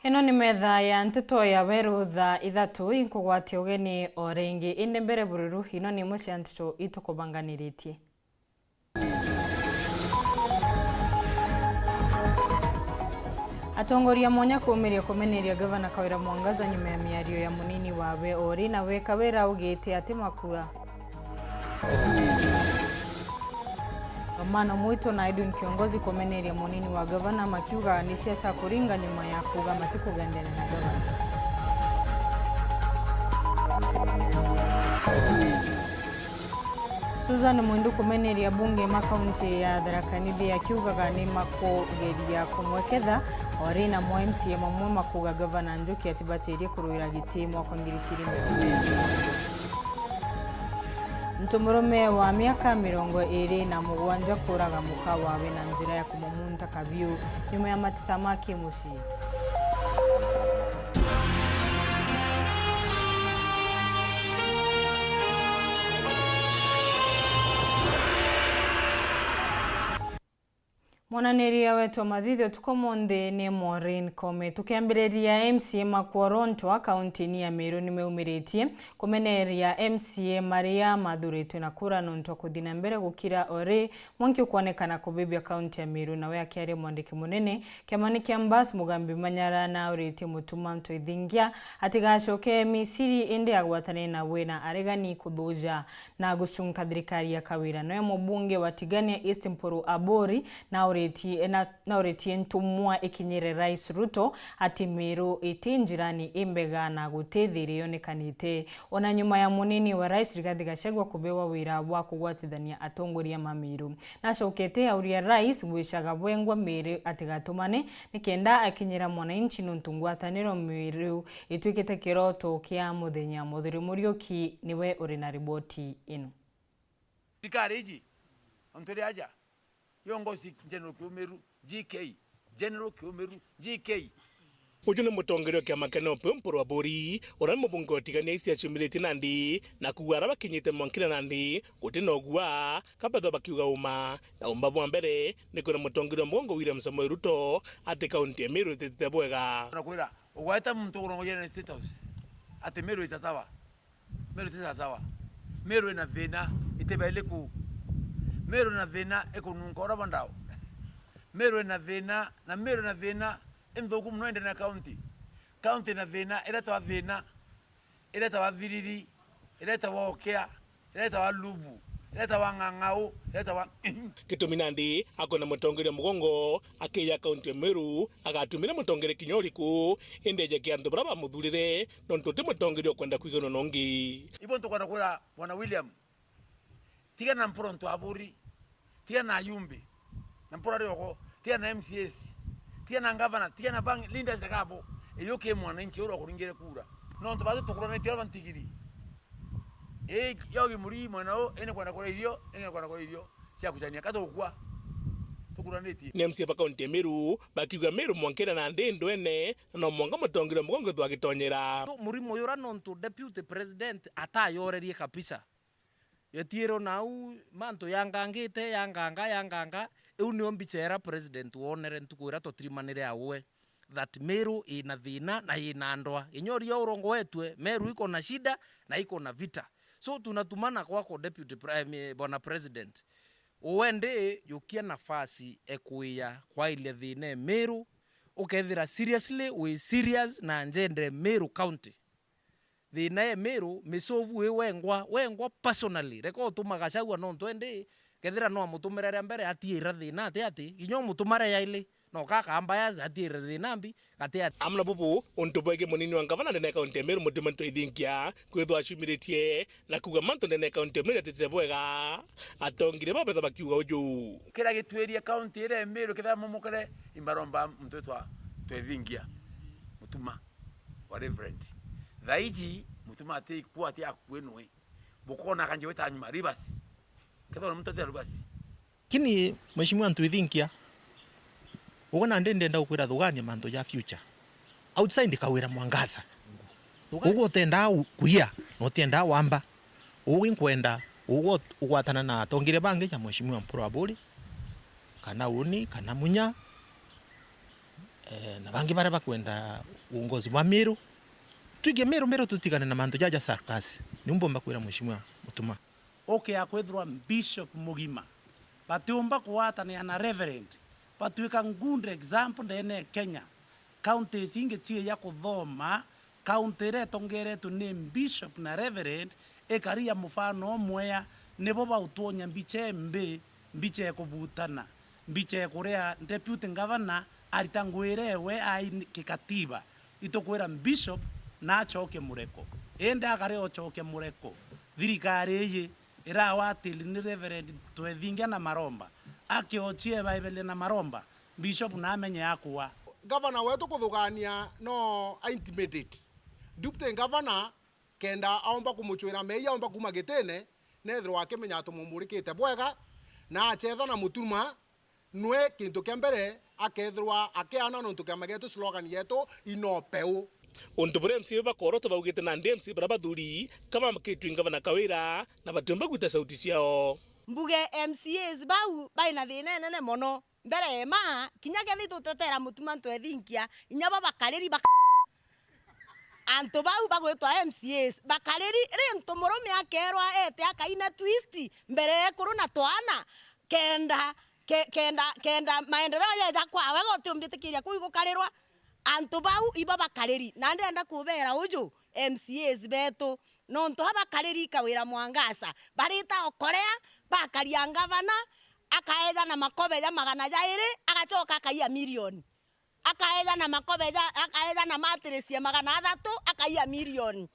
Ino ni metha ya Nteto ya Weru Thaa Ithatu inkugwati ugeni o ringi indi mbere bururu ino ni imwe cia Nteto itukubanganiritie. Atongoria monya kuumiria kumeneria gavana Kawira Mwangaza nyuma ya miario ya munini wawe ori na we Kawira ugite ati makua. Mano mwito na Edwin kiongozi kumeneria munini wa gavana makiuga ni siasa kuringa nyuma ya kuga matikugendene na gavana. Susan Mwindu kumeneria bunge makaunti ya Tharaka Nithi akiuga ni makugeria kumweketha ori na mwa MCA mamwe makuga gavana Njuki atibatirie kuruira giti mwaka 2020. Mtumurume wa miaka 27 kuraga muka wawe na njira ya kumumunta kabiu nyuma ya matita make muci. Mwananiria wetu mathithio tukomonde ni Maureen Kome tukiambireria MCA makworonto kaunti ya Meru nimeumiretie kumeneria MCA Maria mathuritwe na kura nonto kuthina mbere gukira ori mwanki kuonekana kubibia kaunti ya Meru na we akiari mwandiki munene Kimani Kiambas Mugambi Manyara na uriti mutuma Mtoithingia atigacoke misiri indi agwatane na we na aregani kuthuja na gucunga thirikari ya Kawira no mubunge wa Tigania East Mpuru Abori na ureti ntumwa ikinyire Rais Ruto ati Meru itinjirani imbega na gutithirio nikanite ona nyuma ya munini wa Rais Rigathi Gachagua kubewa wira wa kugwatithania atongoria ma Meru na cokete auria Rais gwishaga bwengwa Meru atigatumane nikenda akinyira mwananchi nuntungwataniro Meru itwikite kiroto kia muthenya muthiri Muriuki niwe uri na riboti ino. Dikariji onturi aja Yongozi General Kiumeru GK General Kiumeru GK Ujune mutongerio kia makeno Mpuru Abori ora mubunge Tigania isi achumiliti nandi na kuwara bakinyite mwankira nandi kutinogwa kabadho bakiuga uma na umbabu ambere nikuna mutongerio mgongo William Samoei Ruto ati kaunti ya Meru tetete bwega nakwira uwaita mtu urongoje na State House ati Meru isa sawa Meru isa sawa Meru ina vena itebele ku Meru na vena ekununkora bandao Meru na vena na Meru na vena emdoku mnoende na county na vena eleta wa viriri eleta wa okea eleta wa lubu eleta wa ngangau eleta wa kituminandi akona mutongeria mugongo akiya county ya Meru agatumira mutongeria kinyoriku indeje kiandu braba muthurire nonto te mutongeria kwenda kwigano nongi ibo ntokwana kura bwana William tiga na Mpronto Aburi tiga na Yumbi na Mpora yoko tiga na MCS tiga na Gavana tiga na Bang Linda Zagabo eyoke mwananchi oro kuringere kura nonto bazo tukurana tiga bantigiri yogi muri mwanao ene kwenda kora irio cia kuchania katokwa tukuraneti ni MCA pa kaunti ya Meru bakiuga Meru mwankera na ndendo ene no mwanga mutongeria mugongo twagitonyera murimo yora nonto deputy president atayorerie kabisa yetiero nau manto yanganga euni ombichera president wonere ntukwira totirimanire awe that Meru ina thina na ina ndwa inyori ya urongo wetwe Meru iko na shida na iko na vita so tunatumana kwako deputy bwana president uende yukia nafasi ekuya kwa ile thine Meru ukethira seriously we serious na njendre Meru county thina Meru misovu wengwa personally reko tumagashagwa no twende kethira no mutumerere mbere atiira thina ati ginyo mutumare yaile no kaka ambaya atiira thina mbi kati amna bubu untubwege munini wa gavana ndene kaunti ya Meru mutumanto ithinkia kwithwa ashumiritie na kuga manto ndene kaunti ya Meru tetete bwega atongire babetha bakiuga uju kira gitweria kaunti ire Meru ketha momokere imbaromba mtwetwa twethingia mutuma wa reverend Thaiji mutuma ate ikuwa ate akwenwe bukona kanje weta nyuma rivers kadoro mtote rivers kini mheshimiwa Ntwithinkia uona ndenda ukwira thugania manto ya future outside Kawira Mwangaza ugo tenda kuia no tenda wamba uwinkwenda ugo ugwatana na tongire bange ya mheshimiwa Mpuru Abori kana uni kana munya na bangi bara bakwenda uongozi wa Meru tuige Meru tutigane na manto jaja sarkasi nimbo mbakwira mheshimiwa mutuma okay akwethwa bishop mugima batiumba kuwatania na reverend batuika ngunde example ndene Kenya counties inge tie ya kuthoma county retongeretu ni bishop na reverend ekaria mufano mwea nebo bautonya mbiche kubutana mbiche kurea deputy governor aritangwirewe ai kikatiba itokwira bishop na achoke mureko ende akare ochoke mureko thirikari ye irawatili ni reverend twethinga na maromba akiochie baibele na maromba bishop na amenye akuwa governor wetu kuthugania no intimidate deputy governor kenda aomba kumuchwira meya aomba kuma gitene nethro wake menya tumumurikite bwega na achetha na mutuma nwe kintu kia mbere akethirwa akeana no ntu kia magetu slogan yetu inopeu undu bure MC bakoroto baugite na MC bara bathuri kama makitwinga bana kawira na batumba guta sauti ciao mbuge MCAs bau baina thina nene mono mbere ma kinyage ni tutetera mutuma twethinkia inya bakariri anto bau bagwetwa MCAs bakariri rinto murume akerwa ete akaina twist mbere kuru na twana kenda maendeleo ya kwawe gotumbitikiria kuigukarirwa anto bau iba bakariri na ndenda kubera uju MCAs betu no nto bakariri kawira mwangasa barita okorea bakaria ngavana akaeza na makobeja magana jairi agachoka akaia milioni akaeza na makobeja akaeza na matresi magana 3 akaia milioni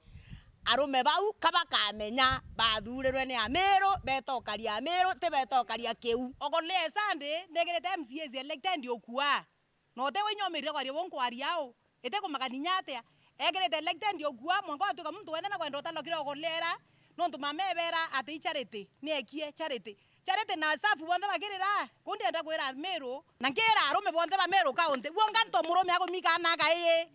arume bau kabakamenya bathurirwe ni Amero betokaria Amero te betokaria Kiu ogole sande negerete MCAs elected okua no te wenyomirire kwa ribo nkwariao ete kumagania atia egerete elected okua mwango atuka muntu wenda na kwenda utalokira ogolera no ntumamebera ati charity ni ekie charity na safu bonde bagirira kundi enda kwira Meru na ngera arume bonde ba Meru kaunti wonga nto murume agumika na gaye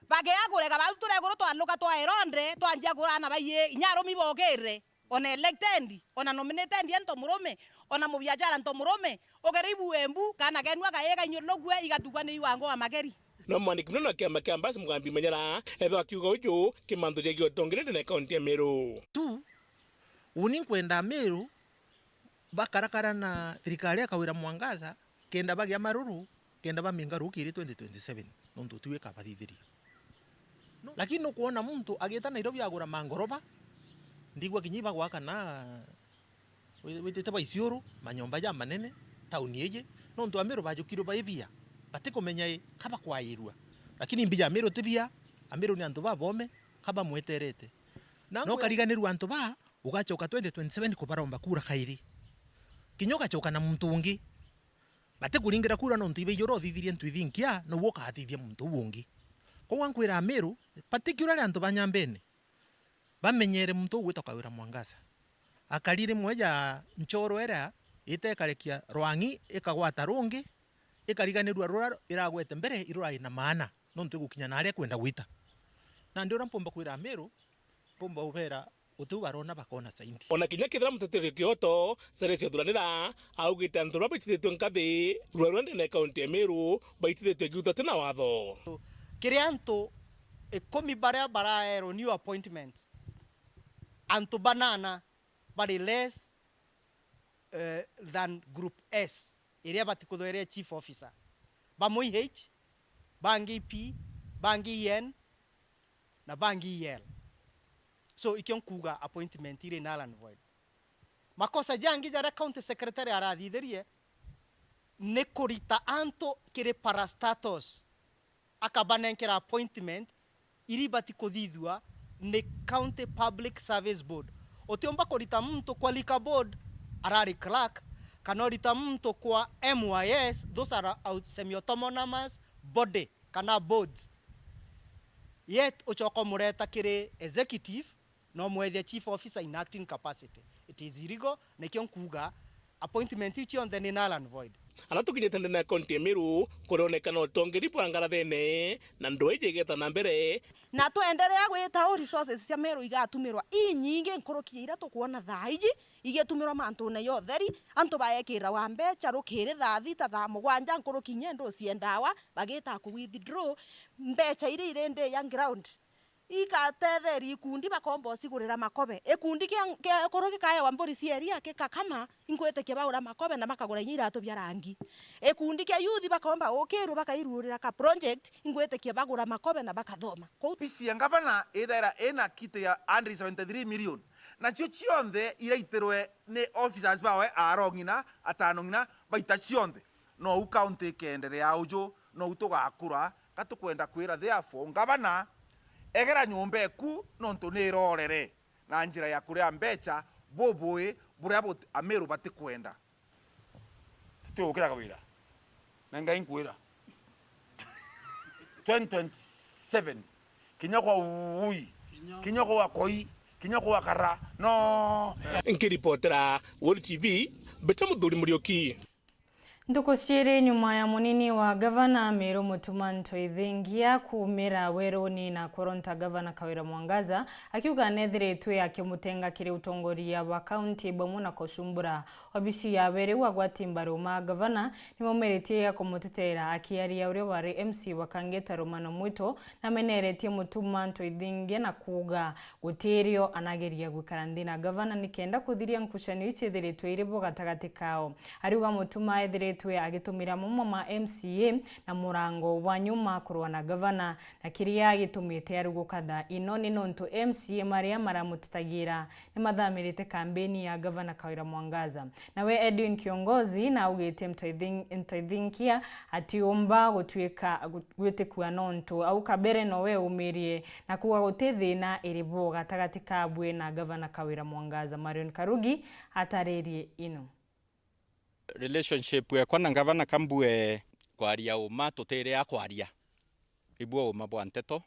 bage agurega bature guru twaluka twaeronde twanjia kurana baye inyarumi bogere ona elected ona nominated ento murume ona mubiachara nto murume ogeribu embu kana genwa gaye ganyologwe igatukwa ni wango wa mageri no mwanik no kiama kiambas mugambi menyara eba kiugo ujo kimanto je giotongerete na kaunti ya Meru tu uninkwenda Meru bakarakara na thirikari akawira mwangaza kenda bagia maruru kenda baminga rukiri 2027 nontu tuwe kabathithiria no lakini no kuona mtu ageta Nairobi agura mangoroba ndigwa kinyiba gwaka na witete ba isioro manyomba ya manene tauni eje nontu Amero bajukiro baibia batikumenya kaba kwairua lakini mbija Amero tibia Amero ni antu babome kaba mweterete no kariganirwa antu ba ugachoka 2027 kubaromba kura kairi kinyoka choka na muntu ungi bate kuringira kura no ntibe yoro thithirie ntwithinkia no woka hathithia muntu ungi ko wankwira Meru particularly antu banyambene bamenyere muntu gwitoka wira mwangaza akarire mweja nchoro era itekarekia rwangi ikagwata rungi ikariganirwa rura iragwete mbere irura ina maana no ntu gukinya na aria kwenda gwita na ndio rampomba kwira Meru pomba ubera utu barona bakona saindi ona kinya kithira muteteri kioto serecio thuranira augite antu baitithitwe nkathi rwarwende na kaunti ya Meru baitithitwe giuta tena watho kiri antu ekomi baria baraero new appointment antu banana bari less than group S iria batikuthoeria chief officer bamoi H bangi P bangi N na bangi EL so ikion kuga appointment ile null and void makosa jangi jara county secretary arathithirie ne kurita anto kire parastatus akabanenkera appointment iri batikuthithua ne county public service board otiomba kurita mtu kwa lika board arari clerk kanorita mtu kwa MYS those are semi-autonomous body kana boards yet uchoko mureta kire executive no mwethia chief officer in acting capacity it is illegal nekio kuga appointment ichi on the null and void ala tukinyete na kaunti ya Meru kuronekana utongeri pwangara thene na ndoije geta na mbere na tuendelea gwita resources cia Meru igatumirwa inyingi nkoroki ira tukuona thaiji igetumirwa mantu na yotheri antu baekira wa mbecha rukire thita tha mugwanja nkoroki nyendo ciendawa bagita ku withdraw mbecha ire irende ya ground ikatetheri ikundi bakombo sigurira makobe ikundi kia koroki kaya wa mbori cieria kama inkwete kia baura makobe na makagura nyira to bya rangi ikundi kia youth bakomba okeru bakairurira ka project inkwete kia bagura makobe na bakathoma pisi ya gavana ethera ena kite ya 173 million na cio cionthe iraiterwe ni officers bawe arongina atanongina baita cionthe no u county kenderea ujo no utugakura katukwenda kwira therefore gavana egera nyumba eku nonto nirorere na njira ya kuria mbecha boboe buria Ameru batikwenda tutukira kawira na ngai nkwira 2027 kinyako ui kinyako wa koi kinyako wa kara no nkiripotera Weru TV Betamuthuri Murioki. Ndukushiri nyuma ya munini wa gavana Meru Mutuma Ntoithingia kumira Weruni na koronta gavana Kawira Mwangaza akiuga nethiritwe yakimutenga kiri utongoria wa kaunti bamu na kocumbura obisi ya Weru agwatimbaru ma gavana nimumeretie ya kumutetera akiaria uria wari MC wa Kangeta Romano Mwito na meneretie Mutuma Ntoithingia na kuga gutirio anageria gukarandina gavana nikenda kuthiria nkushani ichithiritwe iribo gatagati kao ariuga Mutuma ethiritwe agitumira mumama MCA na murango wa nyuma kurwa na gavana na kiria agitumite arugukatha inoni nontu MCA maria maramutitagira ni mathamirite kampeni ya gavana Kawira Mwangaza nawe Edwin Kiongozi na ugite Ntoithingia atiomba gutwika gwitikwa nontu au kabere nowe umirie na kuwa gutithina iribo gatagati kabwe na gavana Kawira Mwangaza. Marion Karugi atarerie ino relationship we na gavana kambue kwaria uma tutere ya kwaria ibwo uma bwa Nteto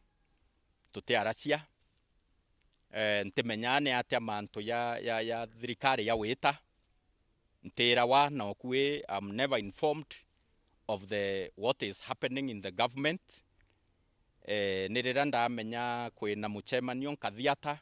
tutiaracia ntimenyane atia mantu ya thirikari ya wita ntira wa na okwe I'm never informed of what is happening in the government nirira ndamenya kwina muchemanio Kathiata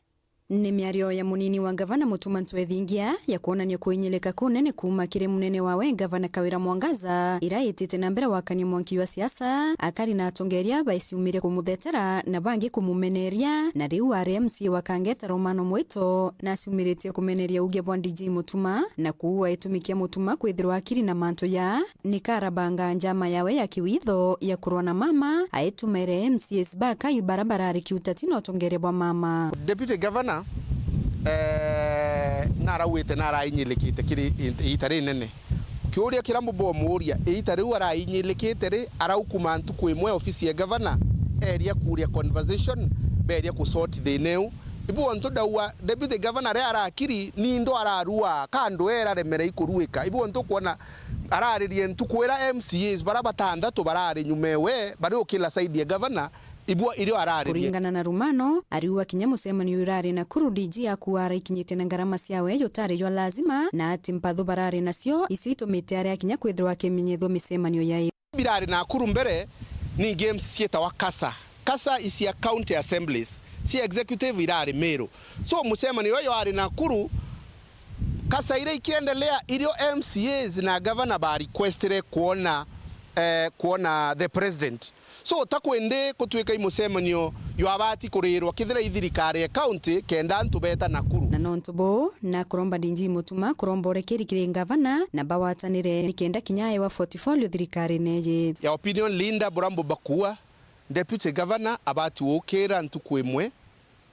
ni miario ya munini wa gavana Mutuma Ntoithingia ya kuonania kuinyeleka kunene kuma kire munene wawe gavana Kawira Mwangaza iraitite na mbere wakani mwanki wa siasa akari na atongeria baiciumire kumuthetera na bangi kumumeneria na riu RMC wa Kangeta Romano Mwito na ciumiritie kumeneria uge bwa DJ Mutuma na kuua itumikia Mutuma kwithirwa akiri na manto ya nikarabanga njama yawe ya kiwitho ya kurwa na mama aitumere MCS baka ibarabara rikiutatino atongeria bwa mama Deputy Governor narawite narainyilekite kiri itari nene kiuria kiramu bomuria itari warainyilekite ri araukuma ntuku imwe ofisi ya governor area kuria conversation beria ku sort the new ibu onto dawa deputy governor ri arakiri nindo ararua kando era remere ikuruika ibu onto kuona araririe ntuku era MCAs barabatandatu barari nyumewe bari okila side ya governor ibua irio arari kuringana na Rumano ariwa kinyamusemani urari na kuru DG akuara ikinyite na ngarama ciawe yotari yo lazima na ati mpathu barari nacio icio itumite ari akinya kwithirwa kimenyetho misemanio yayo birari na kuru mbere ni games sieta wa kasa isia county assemblies si executive irari Meru so musemanio yo ari na kuru kasa ile ikiendelea irio MCAs na governor ba requestere kuona the president so takwende kutwika imusemanio yo abati kurirwa kithira ithirikari ya county kenda ntubeta Nakuru na nontubo na kuromba DJ Mutuma kurombore kiri gavana na bawatanire nikenda kinyaye wa portfolio thirikari neje ya opinion Linda Burambo Bakua deputy governor abati wokera ntukwemwe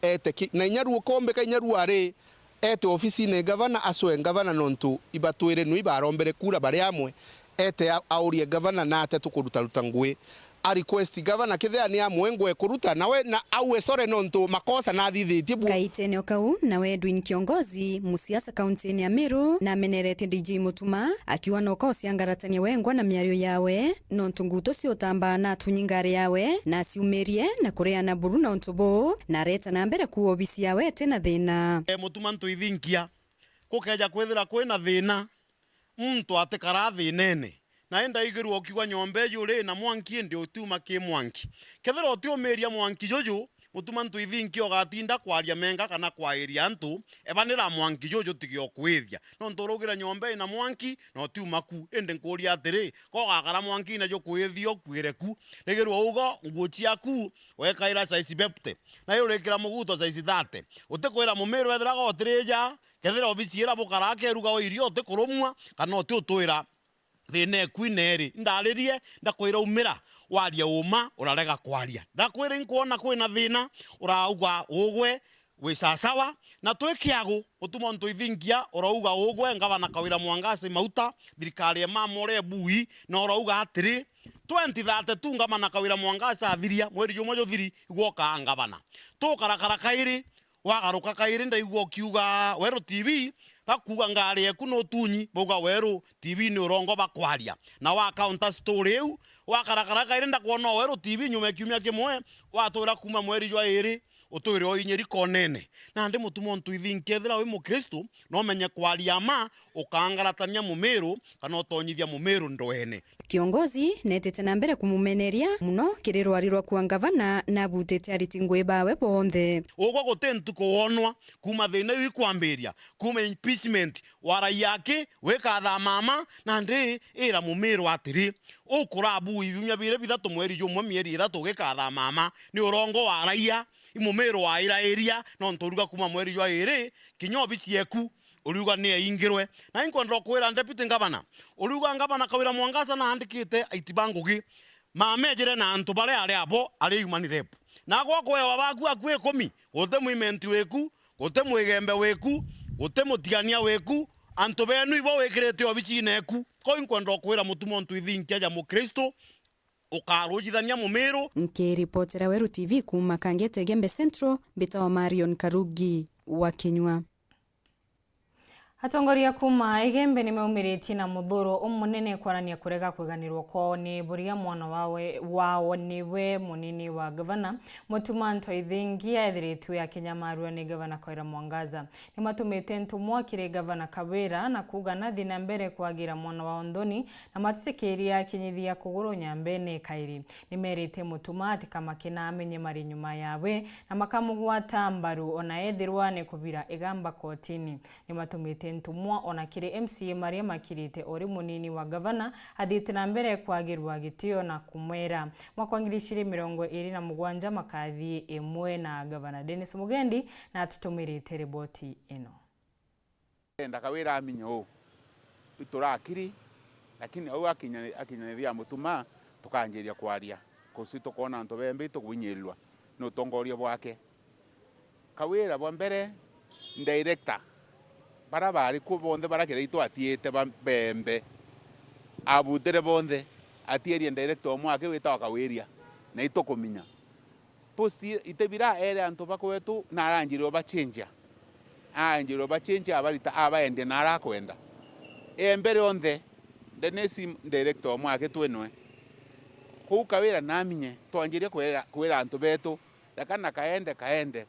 ete na nyaru kombe ka nyaru are ete ofisi ne governor aso governor nontu ibatwire nui barombere kura bari amwe ete aurie governor na ate tukuruta ngwe a request governor kithea ni amwengwe kuruta nawe na awe sore nonto makosa na thithitie kaitene okau nawe Edwin Kiongozi musiasa kaunti ya Meru na menerete DJ Mutuma akiwa noko ciangaratania wengwa na miario yawe nonto nguto ciotamba na tunyingare yawe na ciumerie na kureana buru na ontobo na reta na mbere ku obisi yawe tena thina Mutuma Ntoithingia kukeja kwithira kwina thina muntu atikara thinene enda igirwo kiwa nyombe yule na mwanki ndi utuma ki mwanki kethera utiumeria mwanki jojo mutuma ntwithinki ogatinda kwaria menga kana kwairia ntu ebanira mwanki jojo tigio kwithia no nturugira nyombe na mwanki no tiuma ku ende nkuria atiri ko gakara mwanki na jo kwithio kwireku nigirwo ugo nguchia ku wekaira size 50 na yurekira muguto size 30 utikwira mumiru ethira gotirija kethira obiciira bukarake ruga o irio utikurumwa kana ututwira thine kwineri ndaririe ndakwira umira waria uma urarega kwaria ndakwira inkuona kwina thina urauga ugwe wisasawa na twikiago utuma ntwithingia urauga ugwe ngavana Kawira Mwangasa mauta thirikari ya mamore bui na urauga atiri 2032 ngavana Kawira Mwangasa athiria mweri jumwe jothiri igwoka ngavana tukarakara kairi wagaruka kairi ndaigwo kiuga Weru TV bakuga ngari eku no tunyi boga Weru TV ni urongo bakwaria na wa counter story eu wakarakara kairi ndakuona Weru TV nyume kiumia kimwe watwira kuma mweri jwa iri utwire o inyeri konene na ndi mutumo ntwithinkia thira wi mukristo no menye kwaria ma ukangaratania mumiru kana utonyithia mumiru ndwene. Kiongozi netete na mbere kumumeneria muno kirirwari rwa kuwa ngavana na butete ariti ngwe bawe bonthe ugwa gutentu kuonwa kuma thina wi kwambiria kuma impeachment wara yake wekatha mama na ndi ira mumiru atiri ukurabu ibinya bire bithatu mweri jumwe mieri ithatu gikatha mama ni urongo wa raia imumero wa ira area no nturuga kuma mweri jwa iri kinyobi cieku uruga ni ingirwe na inkwendro kwira deputy governor uruga ngavana Kawira Mwangasa na andikite aitibangugi mamejere na antu bare ari abo ari human rep na gwa kwewa baku akwe 10 gote movement weku gote mwigembe weku gote mutigania weku antu benu ibo wekirete obichine eku ko inkwendro kwira mutumo ntwithinkia ja mukristo ukarujithania mumiru. Nkiripotera Weru TV kuma Kangete Gembe Central bitawa Marion Karugi wa Kinywa. Atongoria kuma Igembe nimeumirĩtie na muthuro umunene kwarania kurega kwiganirwo kwao ni buria mwana wao niwe munini wa gavana Mutuma Ntwaithingia ethiritwe akinyamarua ni gavana Kawira Mwangasa nimatumite ntumwa kire gavana Kawira na kuga nathi na mbere kwagira mwana wa Ndoni na matisikiria kinyithia kuguru nyambene kairi nimerite Mutuma ati kama kina amenye mari nyuma yawe na makamugwata mbaru ona ethirwa ni kubira igamba kotini nimatumite ntumwa ona kire MCA Maria makirite ori munini wa gavana athite na mbere kwagirwa gitio na kumwera mwaka 2027 makathi emwe na gavana Dennis Mugendi na atutumirite riboti ino enda Kawira aminyo iturakiri lakini au akinyithia Mutuma tukanjiria kwaria kusi tukona nto bembe tukunyilwa no tongoria bwake Kawira bwa mbere director barabari ku bonde barakire ito atiete bembe abutere bonde atieri director omwake witawa Kawiria na ito kuminya posti itebira ere anto bakwetu naranjiro bachenja anjiro bachenja abarita abaende narakwenda embere onde denesi director omwake twenwe ku Kawira naminye twanjirie kwera anto betu lakana kaende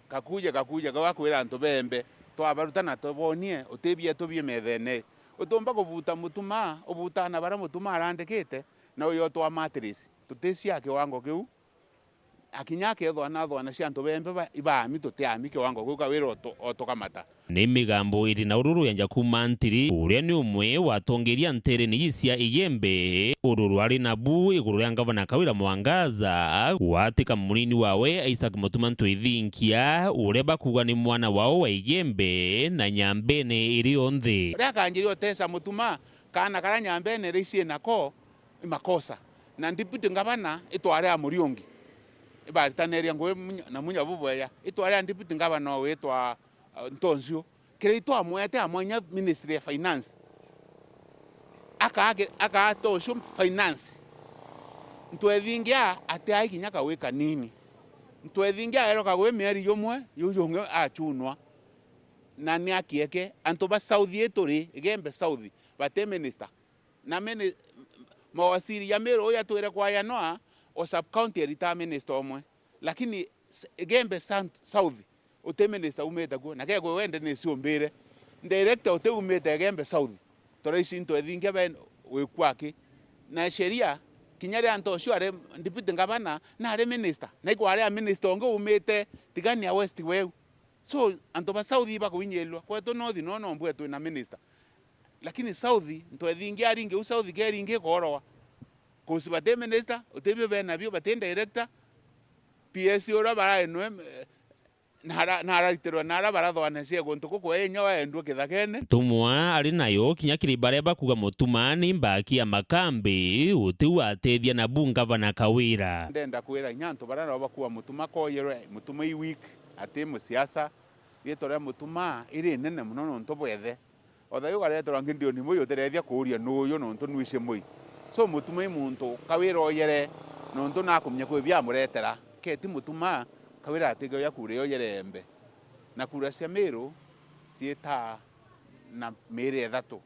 kakuja gakwira anto bembe twabarutana tobonie utebie tobie methene utomba kubuta Mutuma ubutana bara Mutuma arandikite na uyo twa matrix tutesia kiwango kiu akinyake ethwana cia antu bembe ibami tutiami kiwango kiu Kawira otokamata ni migambo iri na ururu yanja kuma ntiri uria ni umwe watongeria ntere ni cia Igembe ururu ari na bu iguru ya gavana Kawira Mwangasa watika munini wawe Isaac Mutuma Ntwaithingia uria bakuga ni mwana wao wa Igembe na nyambene iri onthe ria kanjirio tesa Mutuma kana kara nyambene ricie nako makosa na deputy gavana itware amuriongi ibaritaneria ngwe na munya bubweya itware deputy gavana wetwa Ntonzio kireito amwete amwanya Ministry of Finance aka tosho finance Ntwaithingia ati aikinya kawika nini Ntwaithingia ero kagwe mieri yomwe yuyonge achunwa na ni akieke anto ba South eturi Igembe South bate minister na mawasiri ya mero ya twere kwa yanoa o sub county erita minister omwe lakini Igembe South uteminister umeta go na kego wende ne siombere director uteumeta Igembe South toreshi Ntwaithingia ben wekwake na sheria kinyari anto sio are deputy governor na are minister na iko are minister onge umete tigani ya west Weru so anto ba south ba kuinyelwa kwa to north no mbwe tu na minister lakini south nto ethingi aringe u south geringe korowa kusibate minister utebyo bena byo batenda director PS ora bara enwe nara iterwa nara barathwana ciego ntuko kwenya waendwo kithakene tumwa ari nayo kinya kiri bare bakuga mutumani mbaki ya makambi utiu atethia na Gavana Kawira ndenda kwira nyanto barara bakuwa mutuma koyerwe mutuma i week ati musiasa yetore mutuma iri nene muno no ntobwethe othayo garetora ngindio ni muyo terethia kuria nuyo no ntu nuice mui so mutuma i muntu Kawira oyere no ntu nakumnya kwe bya muretera keti mutuma Kawira atigo ya kure oyerembe na kura cia Meru cieta na mere Ithatu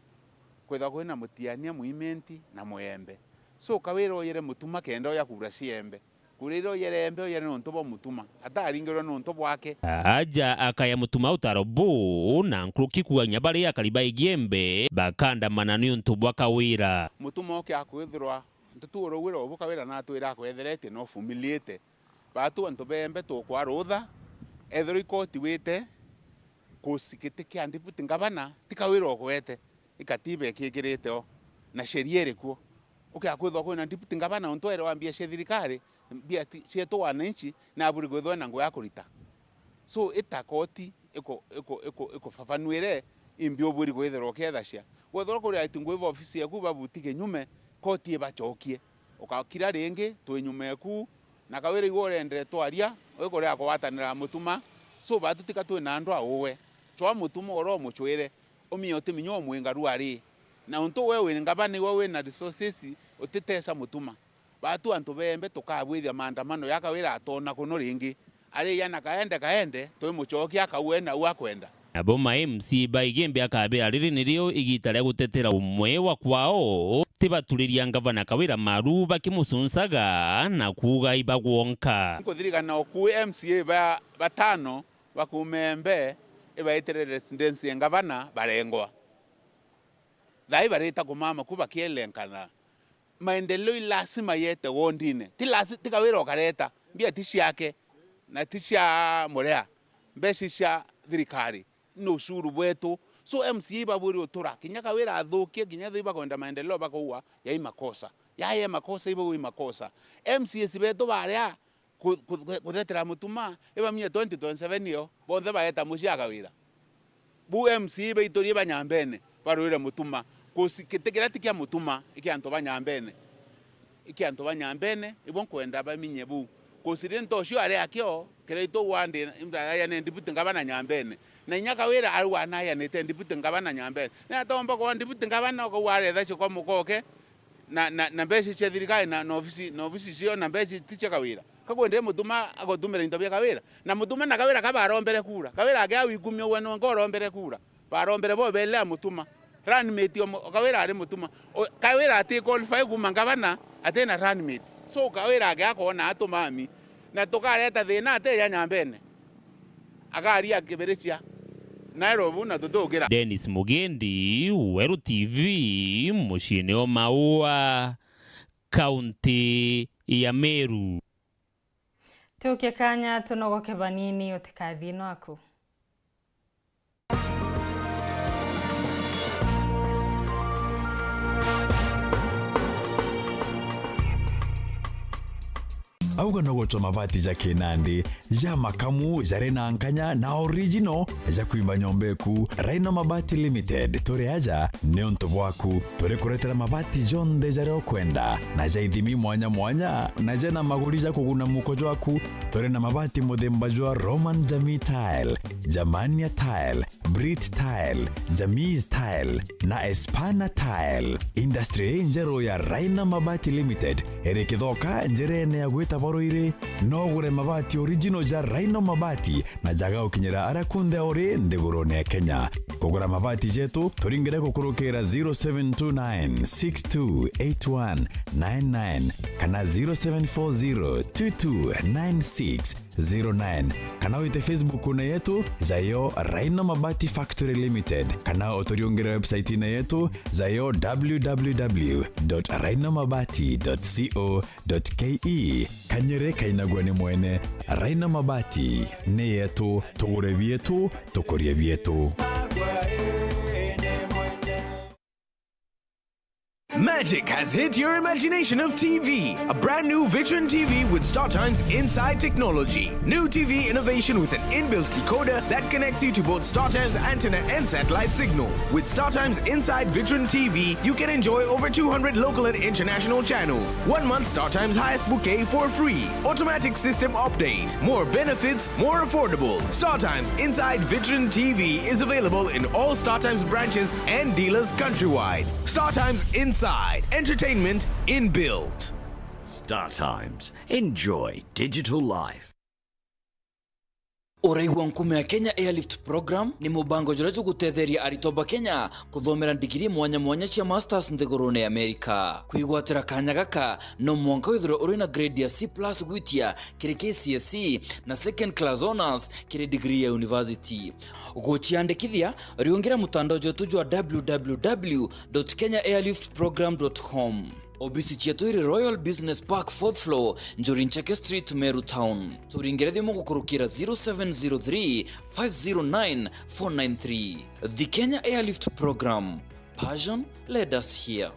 kwetha kwina mutiania muimenti na Mwembe so Kawira oyere mutuma kenda ya kura ciembe kuriro yerembe oyere no ntobo mutuma ataringiro no ntobo wake aja akaya mutuma utarobu na nkruki kuwa nyabari ya kariba igiembe bakanda manani ntobo wa Kawira mutuma oke akwithirwa ntutuoro wira obu Kawira na atwira kwetherete no fumiliete batu antobembe to kwa rotha ethero ikoti wete kusikite kia deputy governor tikawira okwete ikatibe kigirite o na sheria irikuo uke akwithwa kwina deputy governor ontwere wambia cia thirikari bia cieto wananchi na buri gwithwa na ngo ya kurita so itakoti iko fafanuire imbio buri gwithero kethacia gwithoro kuri aitungu ivo ofisi yaku babutike nyume koti ibachokie ukakira ringi twinyume yaku na Kawira igore ndre twaria wekore akwatanira mutuma so batutika twe na ndwa owe chwa mutuma oro muchwere omiyote minyo mwenga ruari na unto wewe ngabane wewe na resources utitesa mutuma batu anto bembe tukabwithia maandamano ya Kawira atona kuno ringi ari yana kaende twe muchokia akawena uakwenda abo MC baigembe akabe ariri nirio igita ria gutetera umwe wa kwao tibaturiria Gavana Kawira maru bakimusunsaga na kuga ibagwonka nkuthirikana oku MCA batano bakumembe ibaetere residency ya Gavana barengwa thai bareta kumama kuba kielenkana maendeleo ilasima yete wondine ti Kawira okareta mbia tishi yake na tisha morea mbesi cia thirikari no shuru bwetu so MCA baburi utura kinya Kawira athukie kinya thiba kwenda maendeleo bakuwa ya makosa ya makosa ibo makosa MCA sibeto baria kuthetera mutuma iba mia 2027 yo bonthe baeta mucia Kawira bu MCA beitorie banyambene barwire mutuma kusikitekera tikia mutuma ikianto banyambene ibon kwenda baminye bu kusidento cio ari akio kireito wande ya ne deputy Gavana nyambene na nya Kawira arwana ya ne deputy Gavana nyambene na tomba ko deputy Gavana ko ware thacio kwa mukoke na mbeci cia thirikari na ofisi cio na mbeci ticia Kawira kakwende mutuma agotumira into bia Kawira na mutuma na Kawira kabarombere kura Kawira age awikumio we no ngorombere kura barombere bo bele mutuma runmate Kawira ari mutuma Kawira ati qualify kuma Gavana atena runmate so Kawira age akona atumami na tukareta thina ate ya nyambene agari akiberecia Nairobi na tutugira Dennis Mugendi Weru TV mushine o Maua kaunti ya Meru tuke kanya tunogoke banini otikathino aku auga no gotwa mabati ja Kinandi ja makamu jare na nkanya na original ja kuimba nyombeku Raino Mabati Limited tore aja neonto bwaku tore kuretera mabati jonde jare okwenda na ja ithimi mwanya na ja na maguri ja kuguna mukojo waku tore na mabati muthemba jwa Roman Jamii Tile, Jamania Tile, Brit Tile, Jamiz Tile na Espana Tile. Industry njero ya Raino Mabati Limited ere kithoka njerene ya gwita boroire no gure mabati original ja Raino Mabati na jaga ukinyira arakunde ore ndegurone ya Kenya. Kugura mabati jetu turingire kukurukira 0729628199 kana 0740229609 kana wite Facebook kuna yetu zayo Raino Mabati Factory Limited kana otorio thungira website ina yetu zayo www.rainamabati.co.ke. Kanyere kainagwa ni mwene. Raina Mabati ni yetu, tugure bietu, tukurie bietu. Magic has hit your imagination of TV. A brand new Vitron TV with StarTime's inside technology. New TV innovation with an inbuilt decoder that connects you to both StarTime's antenna and satellite signal. With StarTime's inside Vitron TV, you can enjoy over 200 local and international channels. 1 month StarTime's highest bouquet for free. Automatic system update. More benefits, more affordable. StarTime's inside Vitron TV is available in all StarTime's branches and dealers countrywide. StarTime's inside. Entertainment inbuilt. StarTimes. Enjoy digital life. Uraigwa nkume ya Kenya Airlift Program ni mubango jorejo gutetheria aritoba Kenya kuthomera digiri mwanya cia masters nthigurune America. Kuigwatira kanya gaka no mwanka withiro uri na grade ya C+ gwitia kiri KCSE na second class honors kiri degree ya university. Ugochiandikithia riongera mutandao jotu jwa www.kenyaairliftprogram.com. Obisi chetu iri Royal Business Park 4th floor, Njorinchake Street, Meru Town. Turingeredi mungu kurukira 0703 509 493. The Kenya Airlift Program. Passion led us here.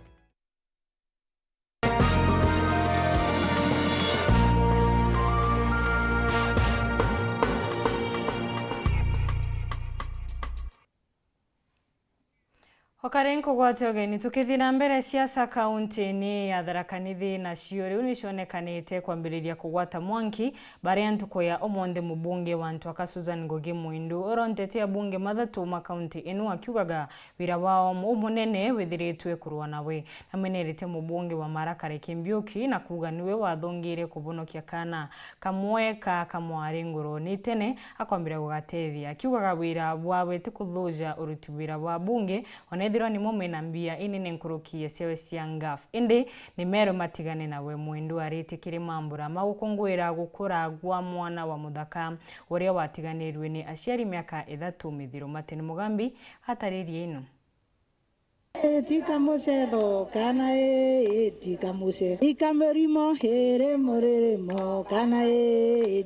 Okarenko gwatogeni tukithina mbere siasa kaunti-ini ya Tharaka Nithi nacio riu nicionekanite kwambiriria kugwata mwanki baria ntuko ya omonde mubunge wa Ntwaka Susan Ngugi Muindu orontetia bunge mathatu ma kaunti inu akiugaga wira wao umunene withiritwe kurwa nawe na mwenerete mubunge wa Marakare Kimbiuki na kuga niwe wathongire kubonokia kana kamwe ka kamwari ngoro ni tene akwambira gugatethia akiugaga wira wawe tikuthuja uruti wira wa bunge onethirwa ni momena mbia inene nkurukie sewe cia ngaf indi ni mero matigane nawe Muindu aritikire mambura magukungwira gukura gwa mwana wa muthaka uria watiganirwe ni aciari miaka ithatu mithiru Mateni Mugambi hataririe ino. Tika mosedo kana tika mose ikamerimo here moreremo kana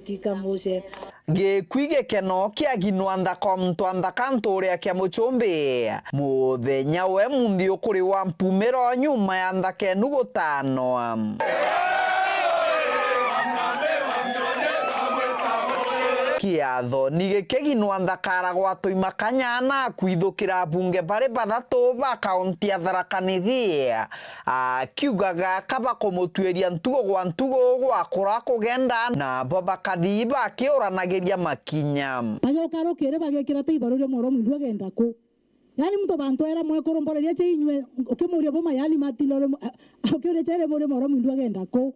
tika mose Gikuige keno kia ginwanda komtwanda kantoria kia muchumbi muthenya we mundi ukuri wa mpumero nyuma ya ndake nugutano kiatho nigeke ginwanda kara gwatu imakanyana kwithukira bunge bare bathatu ba kaunti ya Tharaka Nithi kiugaga kaba kumutweria ntugo gwa ntugo gwa kura kugenda na baba kadhiba kioranageria makinya bagokaro kire bagekira teitharuria moro Muindu agenda ku yani mtu bantu era mwekoromboreria che inywe ukimuria bo mayali matilore ukire chere moro Muindu agenda ku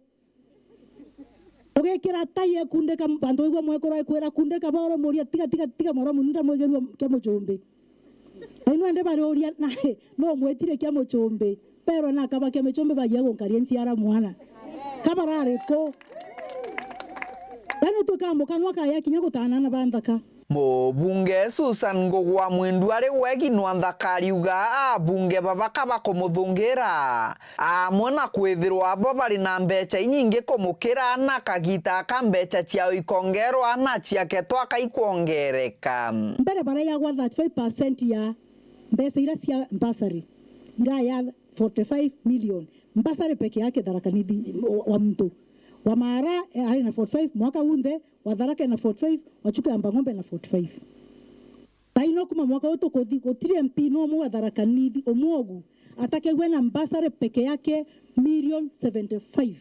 ogekira taye kundeka bantu igwa mwekora ikwera kundeka boro muria tiga moro Muindu mwegerwa kya muchumbi ino ende bari oria nahe no mwetire kya muchumbi pero na kaba kya muchumbi bagia gonkaria nchiara mwana kabarare ko bano tukambukanwa kaya kinya gutana na bandaka Mubunge Susan Ngugi wa Muindu ari weginwa ndakariuga bunge babaka bakomuthungira mwana kwithirwa bo bari na mbeca inyingi kumukira na kagita ka mbeca cia ikongerwa na ciake twaka ikwongereka mbere bara ya gwa 35% ya mbeca ira cia basari ira ya 45 million basari peke yake Tharaka Nithi wa mtu wa Mara ari na 45 mwaka unde wa Tharaka na 45 wachuka amba ngombe na 45 taino kuma mwaka uto kotire MP no mu wa Tharaka Nithi omwogu atakegwe na mbasare peke yake $175,000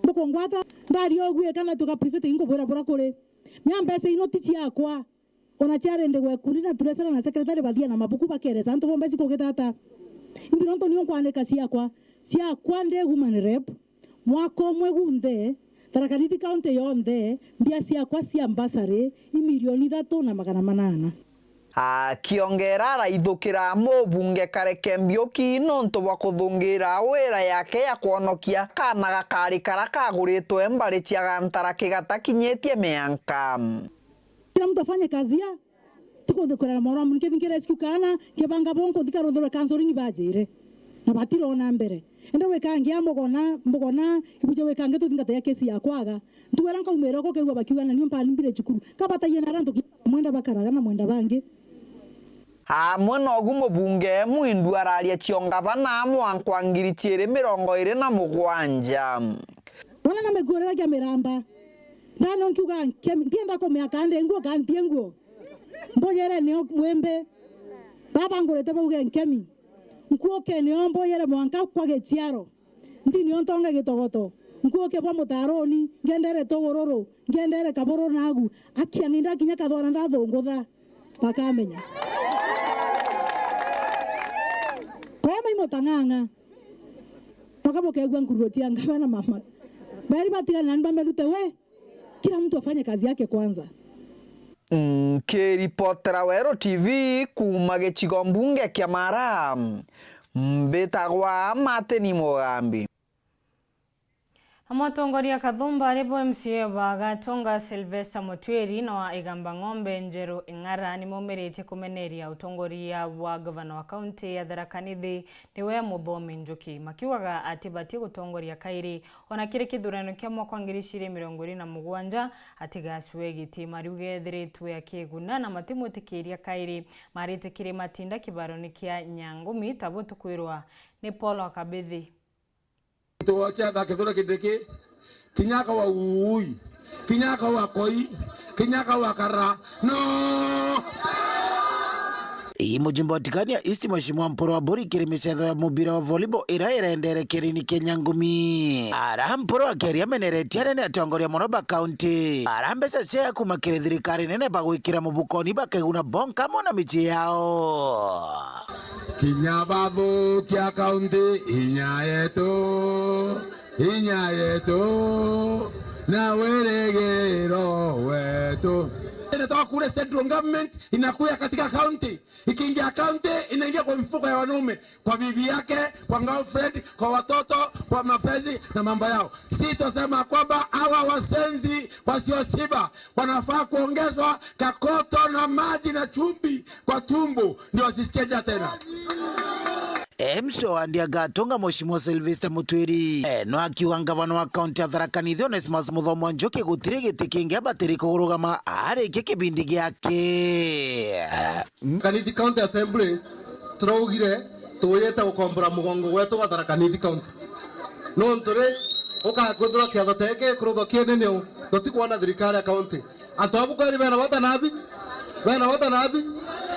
mboko ngwata ndari ogwe kana tuka private ingo bora bora kore nyambese ino tichi yakwa ona charende gwe kurina turesera na secretary badia na mabuku bakereza anto bombesi kogetata imbiro nto niyo kwaneka siakwa nde human rep mwako mwegunde Tharaka Nithi county yonde mbia siakwa cia ambassador $3,800,000 kiongera raithukira mubunge Kare Kimbiuki nonto bwa kuthungira wira yake ya kuonokia kana gakari kara kaguritwe mbari cia gantara kigatakinyetie mianka kila mtu afanye kazi ya tiko thukura moro munke ninge rescue kana ke banga bonko dikaro dora counseling bajire na batiro na mbere enda wekangia mugona ibuje wekange tuthingata ya kesi ya kwaga ntuwera nkaumero ko kewa bakiwa na nyumba limbire chukuru kabata yena ranto mwenda bakaraga na mwenda bange hamwe nogu mubunge mwindu araria chiongavana mwankwa ngiri 27 wana na megorera kya miramba ndano nkiuga ndienda ko miakande nguo kantie nguo mboyere ne mwembe baba ngorete bauge nkemi nkuoke ne omboyere mwanka kwa getiaro ndi ni ontonga gitogoto nkuoke bwa mutaroni ngendere togororo ngendere kaboro nagu akianinda kinya kathora ndathongotha bakamenya koma imotanganga pakabokegwa ngurutia ngabana mama bari batira nani bamelute we kila mtu afanye kazi yake kwanza. Kiripotera Weru TV kuma gĩcigo mbunge kĩa Mara mbĩtagwa Mateni Mugambi. Amatongoria kathumba aribo MCA bagatonga Sylvester Mutweri na igamba ng'ombe Njeru Ing'ara nimomerete kumeneria utongoria wa governor wa county ya Tharaka Nithi niwe Muthomi Njuki makiwaga atibati gutongoria kairi ona kire kithurano kia mwaka 2027 atigaswe giti mariuge thiritwe ya kiguna na matimutikiria kairi marite kire matinda kibaroni kia Nyangumi tabutu kwirwa ni Paul Kabithi. Tuwacha da kethura kideke kinyaka wa ui kinyaka wa koi kinyaka wa kara no Mujimbo tikania East Mheshimiwa Mporo wa Bori kirimesetho ya mubira wa volleyball iraendere kirini Nyangumi ara Mporo akeria meneretia nene atongoria Monoba County ara mbesa cia kuma kiri thirikari nene bagwikira mubukoni bakeguna bonka mona michi yao Kinyababo kia county inya yetu na weregero wetu. Inatoka kule central government inakuya katika county, ikiingia county inaingia kwa mfuko ya wanaume, kwa bibi yake, kwa girlfriend, kwa watoto, kwa mapenzi na mambo yao. Sitosema kwamba hawa wasenzi wasiosiba wanafaa kuongezwa kakoto na maji na chumbi kwa tumbo ndio wasisikie tena. MSO andia gatonga Mheshimiwa Sylvester Mutweri no akiwa gavana wa county ya Tharaka Nithi Onesmus Muthomi Njuki gutire giti kingi batiri kurugama ari kibindi giake Kanithi County Assembly turaugire tuyete gukombora mugongo wetu wa Tharaka Nithi County no ntore ukaguthura kiatho teke kurutho kienene tutikwana thirikari ya county antu abukari bena watanabi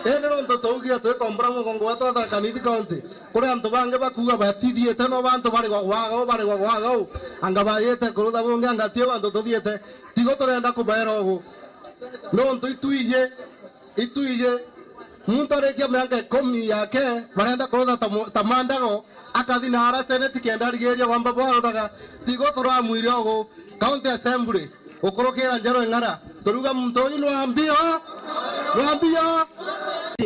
ene no tutougire tuyikombora mugongo wetu wa Tharaka Nithi County kuri antu bange bakuga batithiete no bantu bari gwagao anga bayete kurutha bunge anga tie bantu tuthiete tigo turenda kubera ugu no ntu ituije muntu arekia miaka 10 yake barenda kurutha tamandago akathina ara senate kenda rigeria wamba bwaruthaga tigo turamwire ugu county assembly ukurukira Njeru Ing'ara turuga muntu uyu nwambio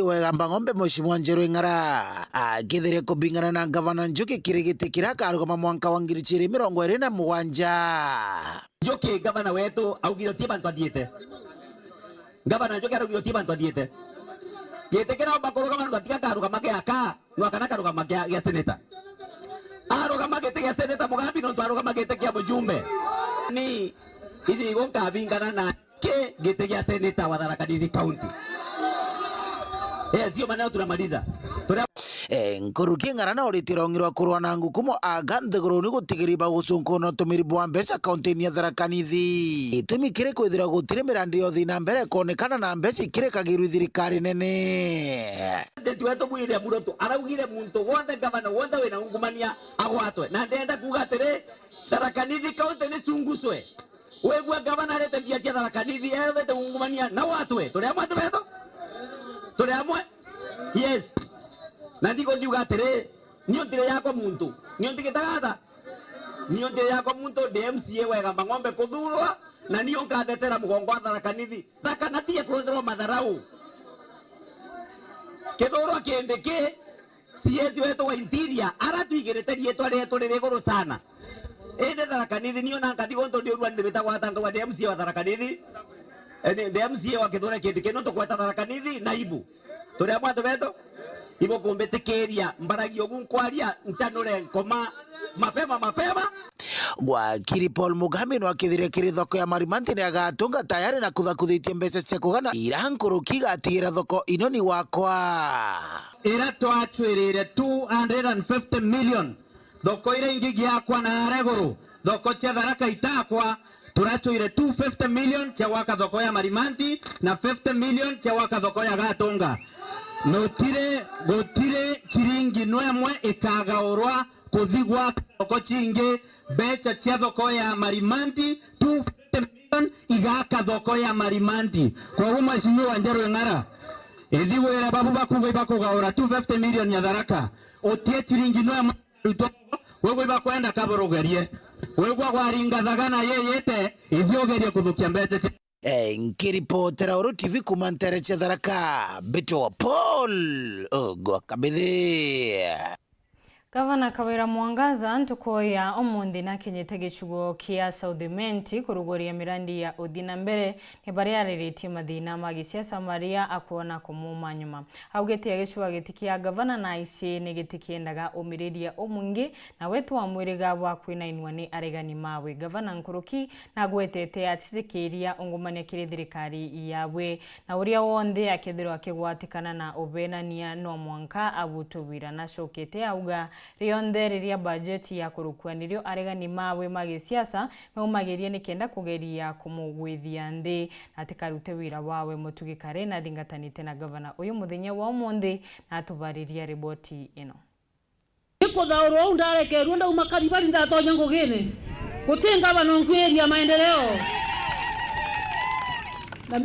wegamba ng'ombe Mheshimiwa Njeru Ing'ara agithirie kubingana na gavana Njuki kirigiti kirakarugama mwanka wa 2027 Njuki gavana wetu augire tie bantu athiete gavana Njuki augire tie bantu athiete gitikira bakurugama ndo atiga karugama giaka no kana karugama gia seneta arugama gite gia seneta Mugambi no arugama gite gia mujumbe ni ithi gonka bingana na ke gite gia seneta wa Tharaka Nithi County. Sio maneno tunamaliza. Nkuruki Ing'ara na uritirongirwa kurwa na ngukumo aganthe guruni gutigiri bagusunko no tumiri bwa mbeca kaunti ya Tharaka Nithi itumikire kwithira gutire mirandi yothi na mbere konekana na mbeca ikirekagiru thirikari nene ndetu wetu mwire muroto araugire muntu wothe gavana wothe wina ungumania agwatwe na ndenda kuga atiri Tharaka Nithi County ni cunguswe wegwa gavana rete bia cia Tharaka Nithi ethe ungumania na watwe turi amwe turi amwe yes na ndigo ndiuga atiri niyo ndire yakwa muntu niyo ndigitagata niyo ndire yakwa muntu DMCA wegamba ng'ombe kuthurwa na niyo nkatetera mugongo wa Tharaka Nithi thakanatie kurutherwo matharau kithurwa kindiki CS wetu wa interior aratuigirite rietwa rietu riri iguru sana ende Tharaka Nithi niyo nanka thigo nto ndiurwa ndibitagwa tanga wa DMCA wa Tharaka Nithi the MCA wa Kithore Kindike no tukweta Tharaka Nithi naibu turi amwe beto ibo kumbitikiria mbaragio gunkwaria nchanure nkoma mapema Wakiri Paul Mugambi no akithire kiri thoko ya Marimanti ni agatunga tayari na kuthakuthitie mbeca cia kugana ira nkuruki gatigira thoko ino ni wakwa ira twachwirire 250 million thoko ira ingi giakwa na Reguru thoko cia Tharaka itakwa turachwire 250 million cia waka thoko ya Marimanti na 50 million cia waka thoko ya Gatunga gotire chiringi nwemwe ikagaurwa kuthigwa thoko chingi becha cia thoko ya Marimanti 250 million igaka thoko ya Marimanti kwa uguo Mheshimiwa Wanjeru ng'ara ithigwira babu bakuga ibakugaura 250 million ya Tharaka otie chiringi nwemwe ruto wewe ibakwenda kaborogerie wewe gwaringa thagana yeyete ithiogerie kuthukia mbecha nkiripotera Uru TV kuma Ntere cia Tharaka Bito Paul Gwakabithi. Gavana Kawira Mwangaza ntukoya omundi na kinyete gichugo kia Southimenti kurugoria mirandi ya udina mbere ni bari ariritie mathina magi siasa maria akuona kumuma nyuma augetia gichugo gitikia gavana na ici ni gitikiendaga umiriria omungi na wetu wa mwiriga wa kwina inwani aregani mawe gavana nkuruki na gwetete atisikiria ungumania kiri thirikari yawe na uria wonde akithiro akigwatikana na ubenania no mwanka abutubira na shokete auga riondereria budget ya kurukwaniryo aregani mawe magi siasa meumageria ni kenda kugeria kumugwithia ndi atikarute wira wawe mutugikare na thingatanite na gavana uyu muthenya wa umundi na atubariria riboti ino ikuthaurwo undarekerwo nda umakaribari ndatonya ngugine gutinga banongweria maendeleo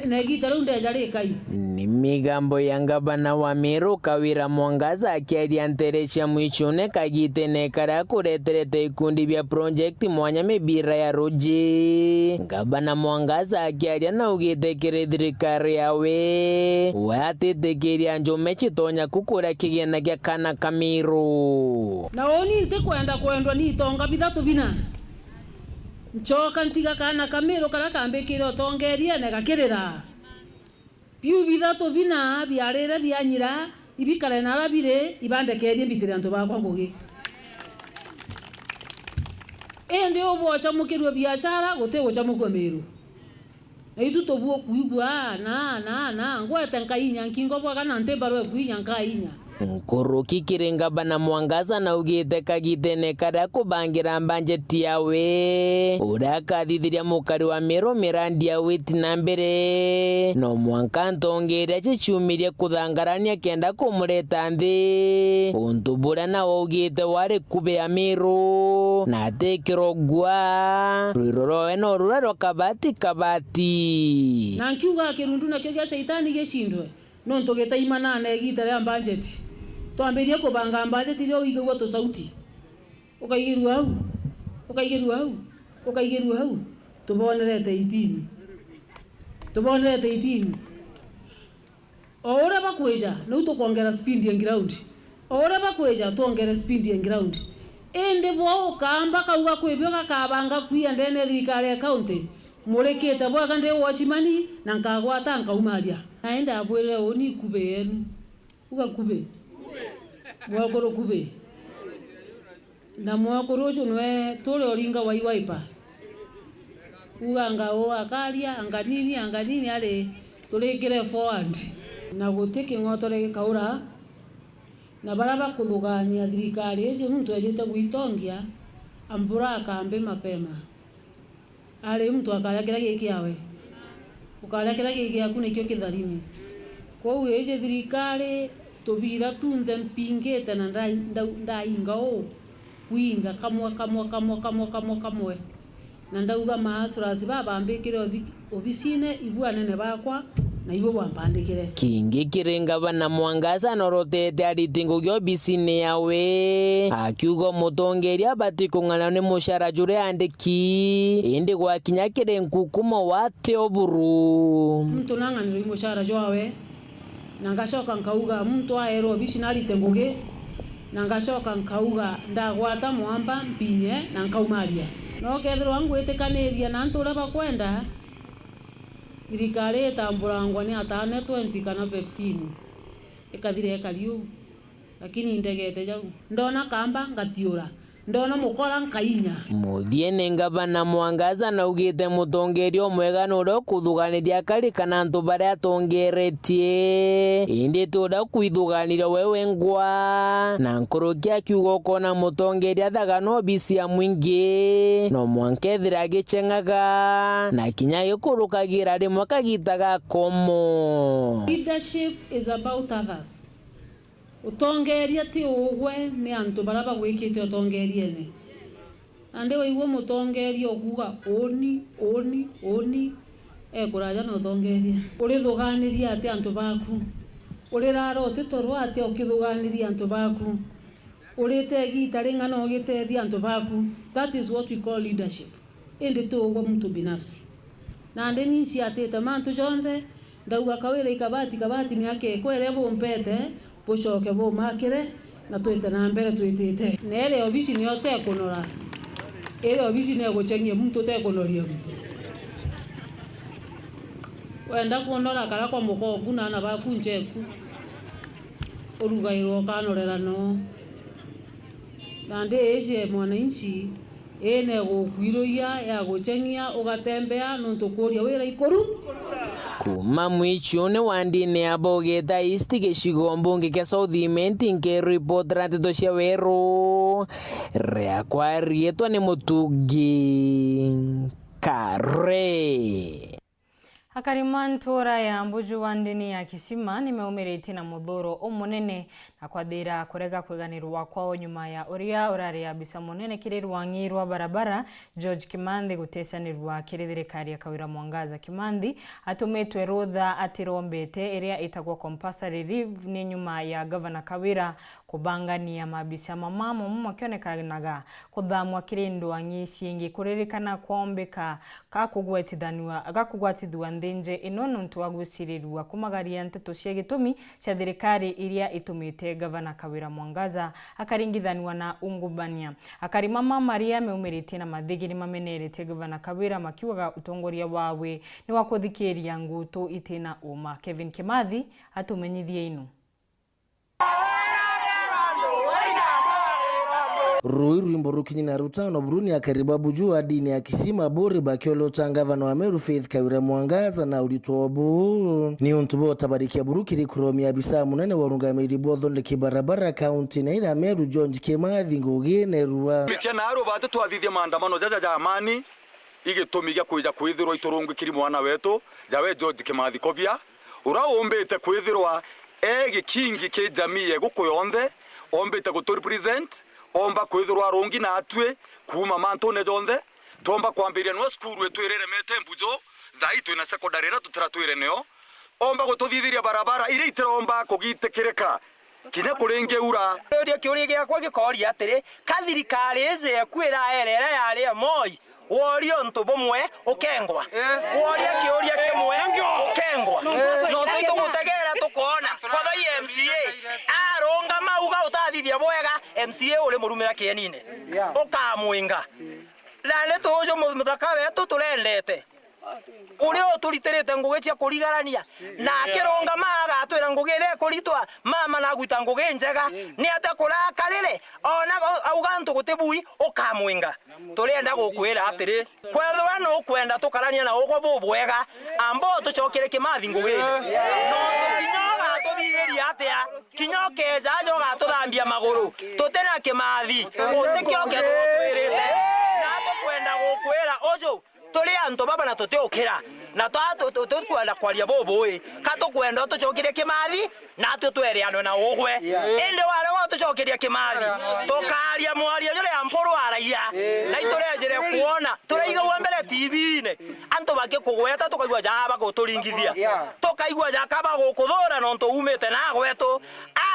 na gitaro ndejarika ni migambo ya gavana wa Meru Kawira Mwangaza akiaria Ntere cia mwichune kagitene kara kureterete ikundi bya project mwanya mibira ya roji gavana Mwangaza akiaria na ugite kiri thirikari yawe watitekiria njume chitonya kukura kigena gya kana Kamiru na oni nte kwendwa ni tonga bithatu bina nchoka ntiga kana Kamiru kara kambikire otongeria na gakirira piu bithatu bina biarire bianyira ibikare na rabire ibandekerie mbitire antu bakwa ngugi ende obocha mukirwe biachara gote gocha mukwa Meru na itu tobuo kuigwa na ngwete nkainya nkingo bwa kana ntebaro kuinya nkainya nkuruki kirenga bana Mwangaza na ugite kagitene kada kubangira banjeti yawe urakathithiria mukari wa Meru mirandi ya witi na mbere no mwanka ntongeria chichumirie kuthangarania kenda kumureta nthi untu bura na ugite wari kube ya Meru na tekirogwa ruroroe no ruraro kabati na nkiuga kirundu na kyo gya seitani gicindwe no ntugita imana na egita ya banjeti twambirie kubanga budget ile uigwa to sauti ukaigiru hau tubonerete 18 ora bakweja no tukuongera speed ya ground ora bakweja tuongere speed ya ground ende bo kamba kauga kwebyo kakabanga kwia ndene thirikari ya county murekete bwa kande wachimani na nkagwata nkaumaria naenda abwere oni kube yenu ugakube mwakoro kube na mwakoro junwe tole oringa waipa uganga o akaria anganini ale turekere forward na guteke ngotore gikaura na baraba kuthugania thirikari eci muntu ajete gwitongia ambura akambe mapema ale mtu akaria kira gikiawe ukaria kira gikiaku nikyo kitharimi kwa hiyo eci thirikari tubira tunze mpingete na ndainga o kuinga kamwe na ndauga maasrasi babambikire obisine ibua nene bakwa na ibo bampandikire kingi kirenga bana Mwangaza norotete aritingo gyo bisine yawe akiugo mutongeria batikungana ne mushara jure andiki indi gwa kinyakire nkukumo wate oburu mtu nanganire mushara jwawe nangashoka nkauga mtu aero bishinari tengoge nangashoka nkauga ndagwata mwamba mpinye na nkaumaria no kethiro wangu etekaniria na ntura bakwenda thirikari itambũrangwa nĩ atane 20 kana 15 ikathire kariu lakini ndegete jau ndona kamba ngatiũra ndona mukora nkainya Muthiene ngavana Mwangaza naugite mutongerio mwega nurio kuthuganiria kari kana antu baria atongeretie indi tuda kwithuganira wewe ngwa na nkurukia kiugo kona mutongeria thaga no bisi ya mwingi no mwankethira gichengaga na kinya gikurukagira rimwe kagitaga komo. Leadership is about others. Utongeria ti ugwe ni antu baraba gwikite utongeriene ande waigwa mutongeria okuga oni ekuraja no utongeria uri thuganiria ati antu baku uri raro utitorwa ati ukithuganiria antu baku uri tegita ringa no gitethia antu baku. That is what we call leadership. Indi tu ugwe mtu binafsi na ande ninsi atete mantu jonde ndauga kawira ikabati miake kwere bompete bucoke bo makire na twite na mbere twitite nere obisi ni ote kunora ere obisi ne guchengie mtu te kunoria mtu wenda kunora kara kwa mukoku na na bakunjeku urugairwo kanorera no na nde ese mwananchi ene gukwiroia ya guchengia ugatembea nuntu kuria wira ikoru kuma mwichune wandine abogeta isti gicigo mbunge kia South Imenti nke report Nteto cia Weru riakwa rietwa ni Mutungi Kare. Akarima ntura ya mbuju wa ndini ya Kisima nimeumirite na muthuro umunene na kwathira kurega kwiganirwa kwao nyuma ya uria urari ya bisa munene kiri rwangirwa barabara George Kimanthi gutesanirwa kiri thirikari ya Kawira Mwangaza. Kimanthi atumitwe rutha atirombete iria itagwa compulsory leave ni nyuma ya governor Kawira kubangania mabisa mamamo makionekanaga kuthamwa kiri ndwangi ciingi kuririkana kwombeka kakugwatithwa ndenje ino nuntu wa gwicirirwa kumagaria nteto cia gitumi cia thirikari iria itumite governor Kawira Mwangaza akaringithanwa na ungubania. Akarima Maria meumirite na mathigiri mamenerete governor Kawira makiuga utongoria wawe ni wa kuthikiria ngutu itina uma. Kevin Kimathi atumenyithie ino. Rui rwimbo rukinyina rutano Buruni akariba bujua dini ya Kisima bori bakiolo tangavana wa Meru Faith Kawira Mwangaza na ulitobu ni untubo tabarikia burukiri kuromi ya bisa munene warungamiri bodhonde kibarabara county na ila Meru George Kimathi ngugine ruwa mikena aro batu twathithia maandamano jaja ja amani igitumiga kuija kwithirwa iturungu kiri mwana wetu jawe George Kimathi kobia uraombete kwithirwa gikingi ke jamii yegukuyonthe ombete guturepresent omba kwithirwa arungi na atwe kuma mantone jonthe tomba kwambiria no skuru etwirere mete mbujo thai twina secondary ra tutiratwire neo omba gututhithiria barabara ire itiromba kugitikirika kinya kuringe ura ria kiuri giakwa gikoria atiri kathirikari eze ekwira erere yari moi worio ntu bomwe ukengwa woria kiuria kimwe ukengwa no tuito gutegera tukona kwatha MCA aronga mauga utathithia bwega MCA uri murumira kienine ukamwinga na tujo muthaka wetu turendete uri oturitirite ngugi cia kurigarania na kironga maga atwira ngugi ire kuritwa mama na gwita ngugi njega ni ate kurakarire ona auga ntu gutibui ukamwinga turenda gukwira atiri kwethwa no kwenda tukarania na ugo bubwega ambo tucokire Kimathi ngugi no tukinyoga tuthigeria atia kinyoke jajo gatuthambia maguru tutena Kimathi utikioke twirite na tukwenda gukwira ojo tuli antu baba na tuteukira na tukwenda kwaria boboi katukwenda tucokire Kimathi na tutwereano na ugwe ende wale wa tucokiria Kimathi tukaria mwaria jore amporo araia na iturejere kuona turaiga mbere TV-ine antu bakikugweta tukaigwa jaba guturingithia tukaigwa jakaba gukuthura no ntuumite na gwetu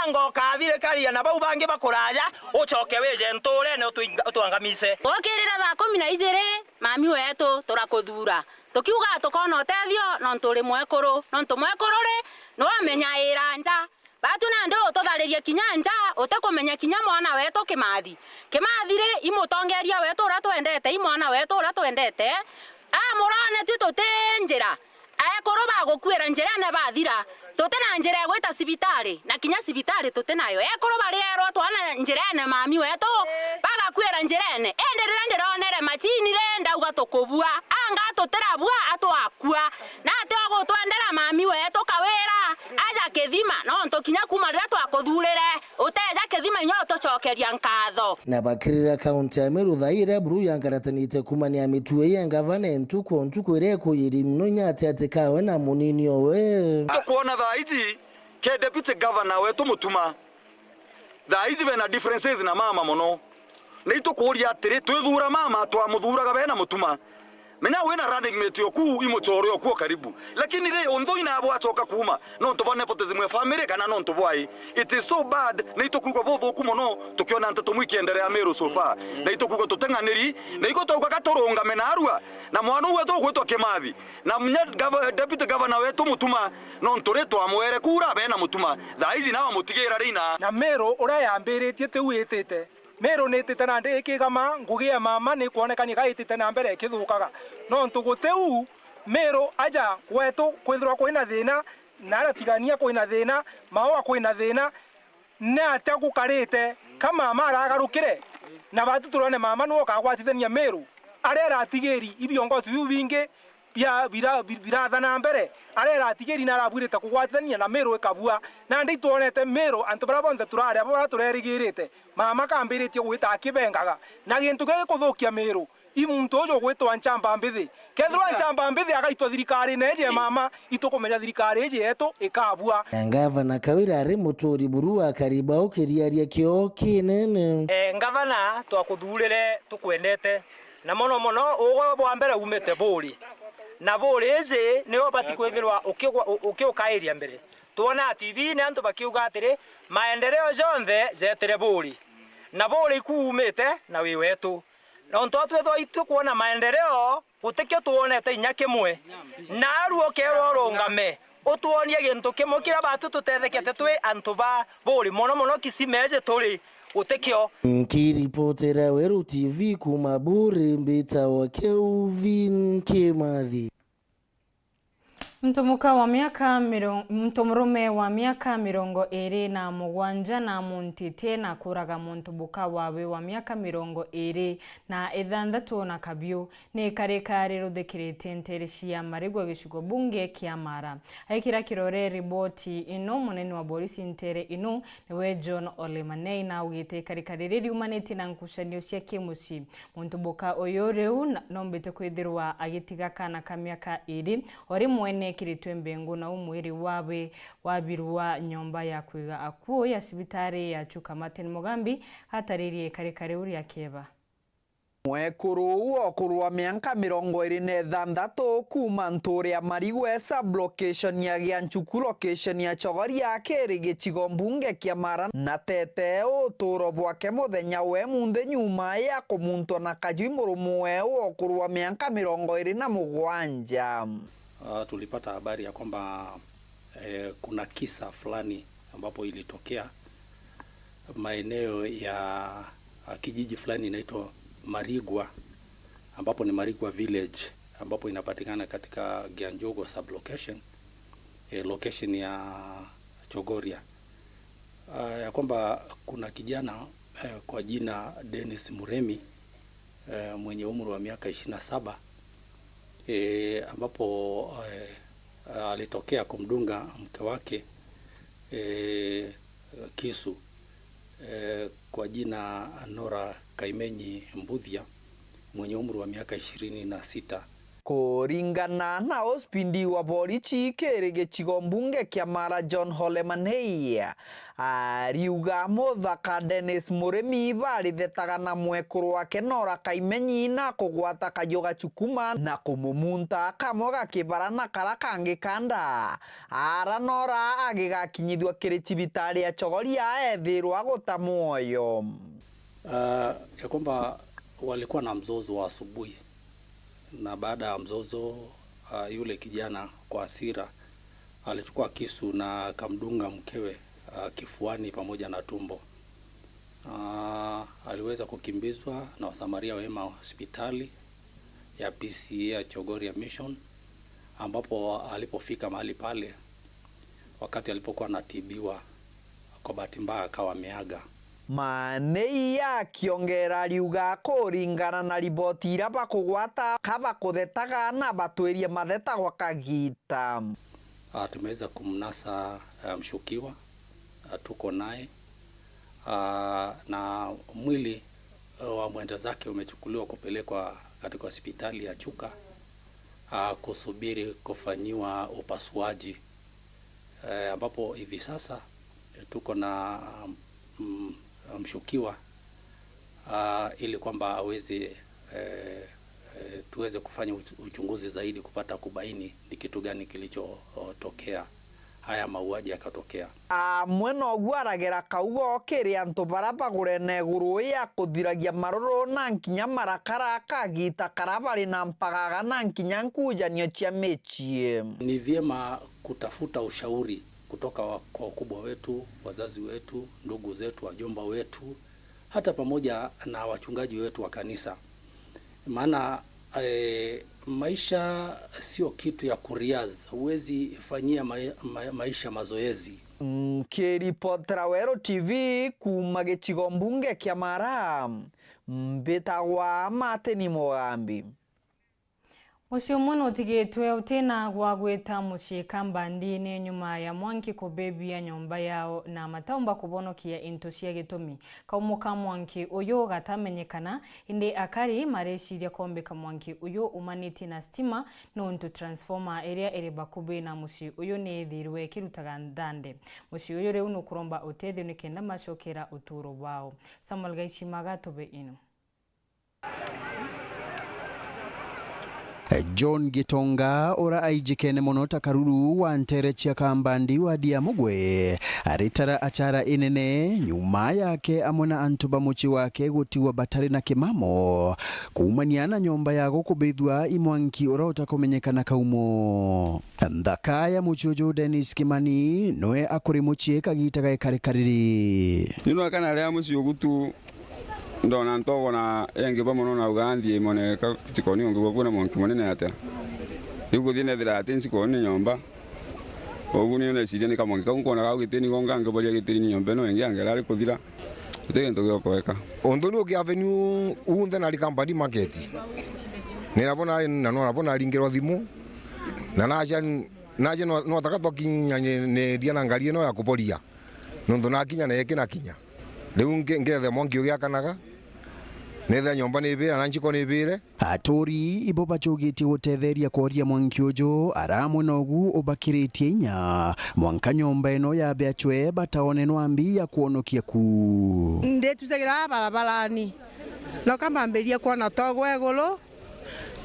ango kathire karia na bau bangi bakuraja ucoke weje nture ne tuangamise okirira ba 12 mami wetu turakuthura tukiuga tukona utethio no nturi mwekuru no ntumwekururi no amenya iranja batu na ndo tutharirie kinyanja utakumenya kinya mwana wetu Kimathi Kimathire imutongeria wetu ura twendete imwana wetu ura twendete murone tu tutenjira ekoroba gokwera njerene bathira totena njere gwita sibitari na kinya sibitari totenayo ekoroba rero twana njerene mami wetu baga kwera njerene enderera nderonere machini renda ugatokobua anga toterabua atwakua na atego twendera mami wetu kawera aja kethima no ntokinya kumarira twakothurire uteja kethima inyo tocokeria nkatho na bakirira kaunti ya Meru thaire buru yankaratanite kumania mitue ya gavana ntuko ireko yiri mnonya ati kawe na munini owe tukuona thaizi ke deputy governor wetu mutuma thaizi bena differences na mama mono ni tukuria atiri twithura mama twamuthuraga bena mutuma menya wena running mate yoku imochoro yoku karibu lakini re ondho ina abo achoka kuma no ntobone nepotism ya family kana no ntobwai it is so bad na itokuga botho kumono tukiona Nteto mwikiendelea Meru so far na itokuga tutenganiri na iko toka katoronga menarua na mwana wetu gwetwa Kimathi na munya deputy governor wetu mutuma no ntoreto amwere kura bena mutuma thaizi nawa mutigira rina na Meru uria yambiritie te uitite Meru nitite na ndikigama ngugia mama ni kuonekani gaitite na mbere kithukaga no ntuguteu Meru aja kwetu kwithirwa kwina thina na aratigania kwina thina mawa kwina thina na atagukarite kama mara agarukire na batu turone mama no kagwatithania Meru arera atigeri ibiongozi biu bingi bia biratha na mbere arera atigeri na arabwirite kugwatithania na Meru ikabua na ndi tuonete Meru antu bara bonde turare abo turerigirite mama kambiritie gwita kibengaga na gintu gege kuthukia Meru imuntu ujo gwitwa nchamba mbithi kethwa nchamba mbithi agaitwa thirikari neje mama itukumenya thirikari eje yetu ikabua gavana Kawira ari muturi buru akariba ukiriaria kio kinene gavana twakuthurire tukwendete na mono ugo bwa mbere umete buri na buri eze niyo bati kwithirwa ukiukairia mbere tuona TV ne antu bakiuga atiri maendeleo jonthe zetere buri na buri kuumete na wi wetu no ntwatwethwa itu kuona maendeleo utekio tuonete inya kimwe na aruo kero rongame utuonie gintu kimwe kira batu tutethekete twi antu ba buri mono kisimeje turi utekio nkiripotera Weru TV kuma buri mbita wa Kelvin Kimathi mtumurume wa miaka 27 na muntite na kuraga muntubuka wawe wa miaka 26 na kabio ni karekare ruthikirite nterishia marigwa gishugo bunge kia Mara aikira kirore riboti ino munene wa polisi ntere ino niwe John Olemanei na ugite karekare riri umaniti na nkushanio cia kimuci muntubuka oyo reu nombete kwithirwa agitiga kana ka miaka 2 ori mwene kiritwe mbengu na umwiri wawe wabirwa nyomba ya kwiga akuo ya sibitari ya Chukamate Mugambi hataririe karekare uri akeba mwekuru okurwa mianka 26 kuma nturi ya Marigwe sub location ya Gianchuku location ya Chogori ya keri gicigo mbunge kia Mara na tete uturo bwake muthenya we munde nyuma ya kumunto na kajui murumu okurwa mianka 27 tulipata habari ya kwamba kuna kisa fulani ambapo ilitokea maeneo ya kijiji fulani inaitwa Marigwa ambapo ni Marigwa village ambapo inapatikana katika Gianjogo sub location location ya Chogoria ya kwamba kuna kijana kwa jina Dennis Muremi mwenye umri wa miaka 27 ambapo alitokea kumdunga mke wake kisu kwa jina Nora Kaimenyi Mbuthia mwenye umri wa miaka 26 kuringana na ospindi wa borichi kere gicigo mbunge kia Mara John Olemanei ariuga muthaka Dennis Muremi barithetaga na mwekuru wake Nora Kaimenyi na kugwata kayoga Chukuma na kumumunta kamwe gakibara na kara kangi kanda ara Nora agigakinyithwa kiri cibitari ya Chogoria ethirwa guta muoyo ya kwamba walikuwa na mzozo wa asubuhi na baada ya mzozo yule kijana kwa hasira alichukua kisu na akamdunga mkewe kifuani pamoja na tumbo. Aliweza kukimbizwa na wasamaria wema hospitali ya PCA ya Chogoria Mission ambapo alipofika mahali pale wakati alipokuwa anatibiwa, kwa bahati mbaya akawa ameaga. Maneia kiongera riuga kuringana na riboti ira bakugwata kaba kuthetaga na batwerie matheta kwa kagita. Tumeweza kumnasa mshukiwa, tuko naye na mwili wa mwenda zake umechukuliwa kupelekwa katika hospitali ya Chuka kusubiri kufanyiwa upasuaji, ambapo hivi sasa tuko na mshukiwa ili kwamba aweze tuweze kufanya uchunguzi zaidi kupata kubaini ni kitu gani kilichotokea haya mauaji yakatokea. Mweno gwaragera kaugo kiri antu baraba gurene guru ya kuthiragia maroro na nkinya marakara kagita karabari na mpagaga na nkinya nkujanio cia mechie. Ni vyema kutafuta ushauri kutoka kwa wakubwa wetu, wazazi wetu, ndugu zetu, wajomba wetu, hata pamoja na wachungaji wetu wa kanisa. Maana maisha sio kitu ya kuriaza, huwezi fanyia maisha mazoezi. Kiripotera Weru TV kuma gĩcigo mbunge kĩa Mara, mbĩtagwa Mateni Mugambi. Mucio muno tigitwe utena gwa gwita mucie kambandi-ini nyuma ya mwanki kubebia nyomba yao na mataumba kubonokia into cia gitumi. Kaumuka mwanki uyu gatamenyekana indi akari mareciria kombeka mwanki uyu umaniti na stima nontu transformer area iri bakubi na mucie uyu ni thirwe kirutaga ndande. Mucie uyu riu nukuromba utethio nikenda macokera uturo wao. Samuel Gaishimaga tobe ino. John Gitonga ora aijikene monota karuru wa Nteretia kambandi wa Diamugwe aritara achara inene nyuma yake amona antuba muchi wake gutiwa batari na kimamo kuumaniana nyomba yago kubithwa imwanki ora utakomenyekana kaumo. Ndakaya muchojo Dennis Kimani noe akuri muchi kagitaga ekarikariri nino kana ria muci ugutu ndona ntogo na engi bamono na ugandi mone ka tikoni ongi wabuna monki monene ata yugo dine dira atensi koni nyomba oguni ne sije ni kamongi kaunko na gagiteni gongange bolia giteni nyombe no engi angela ari kuthira tegento gyo koeka ondoni ogi avenue unde na likambandi market nirabona na no rabona ringero thimu na naje no takatwa kinya ne diana ngari no ya kuporia nondo na kinya na yeke na kinya riu ngethe monki ogi akanaga netha nyomba nibira na nchiko nibire atori ibo bachogiti gutetheria koria mwanki ujo aramu nogu ubakiritie nya mwanka nyomba eno ya beachwe bataone no ambi ya kuonokia ku ndetuzagira barabarani no kama mberia kuona togwe gulu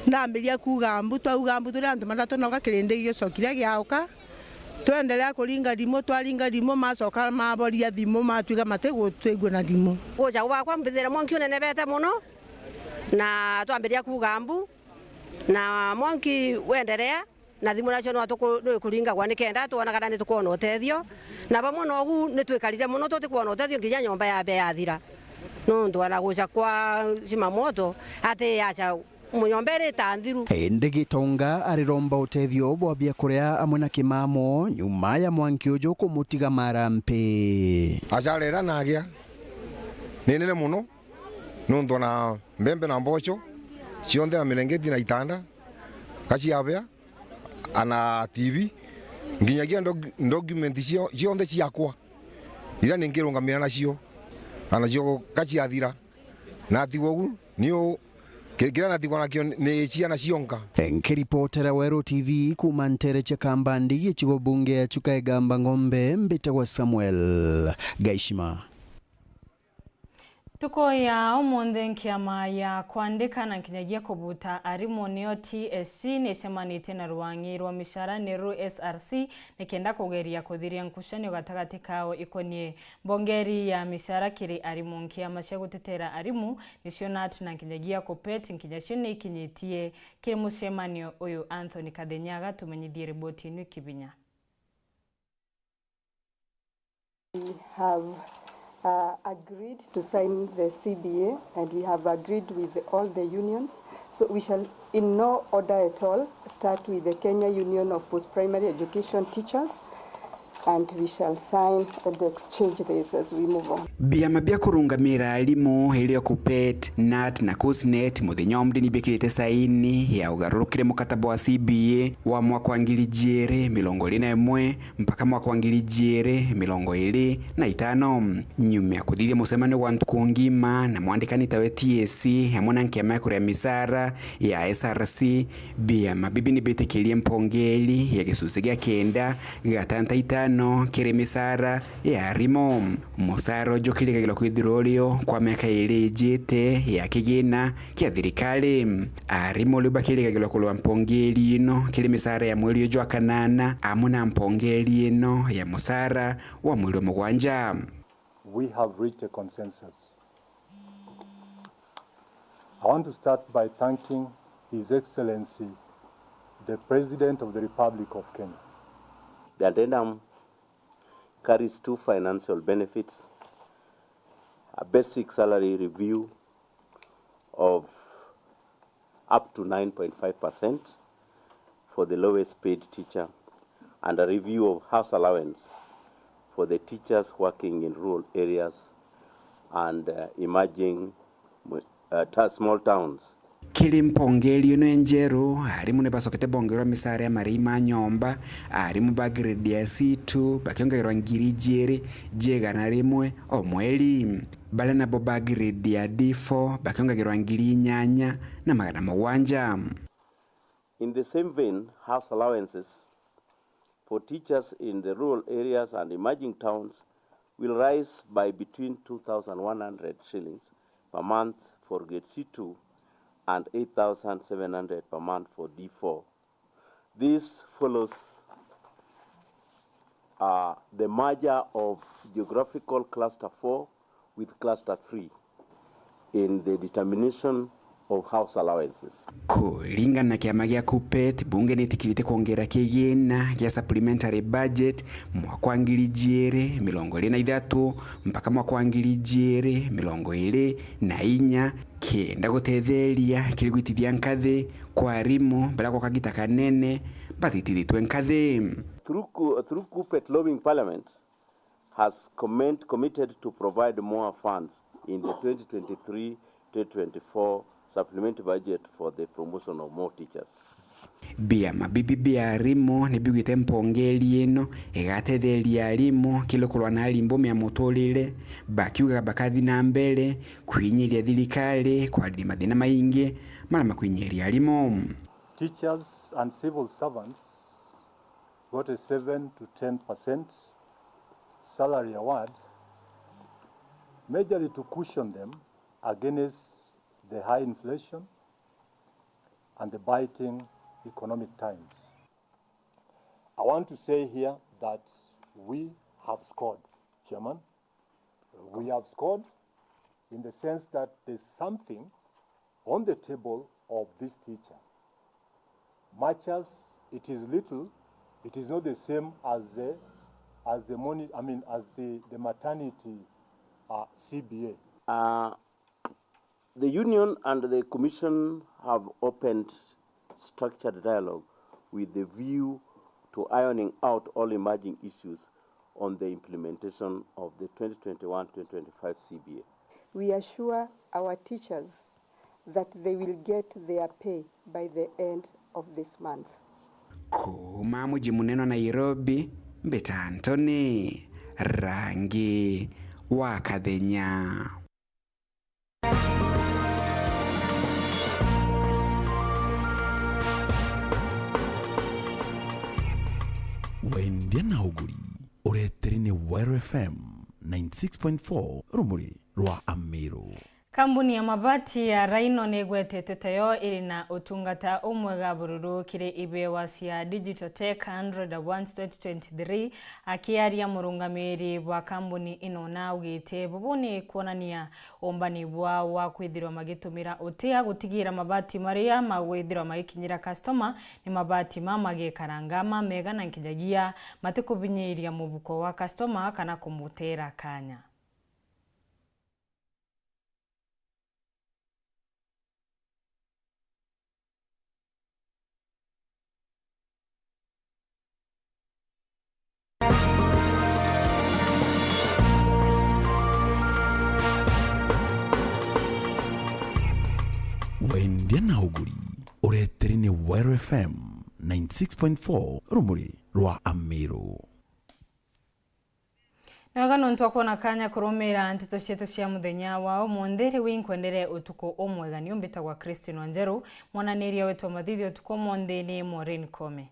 ndamberia kugambu turi antu matatu no gakirinde gyo cokira giauka tuendelea kuringa dimo twaringa dimo macoka maboria thimo matwiga matego twegwe na dimo goja gwakwa mbithira mwanki unene bete muno na twamberia kugambu na mwanki wendelea na thimo nacio no kuringa gwa nikenda tuona kana nitukuona utethio na bamwe nogu nitwikarire muno tutikuona utethio nginya nyomba ya be yathira no ndwara goja kwa Zimamoto ate acha munyombere tandhiru Gitonga ariromba utethio bwabia kurea amwe na kimamo nyuma ya mwanki ujo kumutiga marampe acharera nagia nene muno nondo na mbembe na mbocho cionde na mirengeti na itanda kaciabea ana TV nginyagia document cionde ciakwa ira ningirungamira nacio ana cio kaciathira na tiwogu nio kirikira tikona kio ni ciana cionka. Nkiripotera Weru TV kuma Nteretia kambandi gichigo bunge ya Chuka egamba ngombe mbitagwa Samuel Gaishima. Tuko ya umonde nkiama ya kuandika na kinyagia kubuta arimu neo TSC nesemanite na ruwangi rwa mishara neru SRC nekenda kugeria kuthiria nkushanyo gatagati kao ikonie mbongeri ya mishara kiri arimu nkiama cia gutetera arimu nicio natu na kinyagia kupet nkinyashini kinyitie kiri mucemanio uyu Anthony Kadenyaga tumenyithie riboti inu kibinya. We have agreed to sign the CBA, and we have agreed with all the unions. So we shall, in no order at all, start with the Kenya Union of Post-Primary Education Teachers, and we shall sign and exchange this as we move on. Biama bia kurungamira alimu helio kupet nat na kusnet muthinyomdi ni bikirite saini ya ugarurukire mukataba wa CBA wa mwaka wa 2021 mpaka mwaka wa 2025 nyuma ya kuthithia musemano wa ntuku ngima na mwandikani tawe TSC hamwe na nkiama ya kuria misara ya SRC. Biama bibi ni bitikirie mpongeli ya gisusi gia kenda gatanta kiri misara ya rimo musaro jokile gilo kwithirolio kwa miaka ili jete ya kigina kia thirikali arimo libakile gilo kulwa mpongeli ino kiri misara ya mweli jwa kanana amuna mpongeli ino ya musara wa mweli wa mugwanja. We have reached a consensus. I want to start by thanking His Excellency the President of the Republic of Kenya. The addendum carries two financial benefits: a basic salary review of up to 9.5% for the lowest paid teacher, and a review of house allowance for the teachers working in rural areas and emerging small towns. Kili mpongeli ino enjeru harimu ne basokete bongero misare ya marima nyomba harimu ba grade ya C2 bakiongerwa ngiri jere jega na rimwe omweli bala na boba grade ya D4 bakiongerwa ngiri nyanya na magana mawanja. In the same vein, house allowances for teachers in the rural areas and emerging towns will rise by between 2,100 shillings per month for grade C2 and 8,700 per month for D4. This follows the merger of geographical cluster 4 with cluster 3 in the determination of house allowances. Kulingana na kiama gia kupet bunge nitikirite kuongera kigina gia supplementary budget mwaka wa 2023 mpaka mwaka wa 2024 kenda gutetheria kirigwitithia nkathi kwa arimu bala kwa kagita kanene bathitithitwe nkathi. Through Kupet Lobbying Parliament has committed to provide more funds in the 2023-2024 supplementary budget for the promotion of more teachers. Biama bibi bia arimu ni bigwite mpongeli ino igatetheria arimu kilokolwa na alimbo mya motolile bakiuga bakathi na mbele kwinyiria thirikali kwa mathina maingi mara kwinyiria arimu. Teachers and civil servants got a 7 to 10% salary award, majorly to cushion them against the high inflation and the biting economic times. I want to say here that we have scored, Chairman. We have scored in the sense that there's something on the table of this teacher. Much as it is little, it is not the same as the maternity CBA. The union and the commission have opened structured dialogue with the view to ironing out all emerging issues on the implementation of the 2021-2025 CBA. We assure our teachers that they will get their pay by the end of this month. Kuma mji muneno Nairobi, Mbeta Anthony, Rangi wa Kadhenya. Wendia na uguri ureteri ni Weru FM 96.4 rumuri rwa Amiru. Kambuni ya mabati ya Raino negwetete tayo ili na utungata umwega bururu kire ibewa cia Digital Tech 100 Awards 2023 akiaria murungamiri wa kambuni ino na ugite bubuni kuonania ombani wa kwithirwa magitumira utia gutigira mabati maria magwithirwa magikinyira customer ni mabati mamage karangama mega na nkinyagia matikubinyiria mubuko wa customer kana kumutera kanya. wendia na uguri. Ureteri ni Weru FM 96.4 rumuri rwa Amiru. Naga nontu kuona kanya kurumira Nteto cietu cia muthenya wa umuthiri winkwendere utuko umwega ni umbita kwa Wanjeru mwananiria wetu mathithio tuko monde ni Maureen Kome.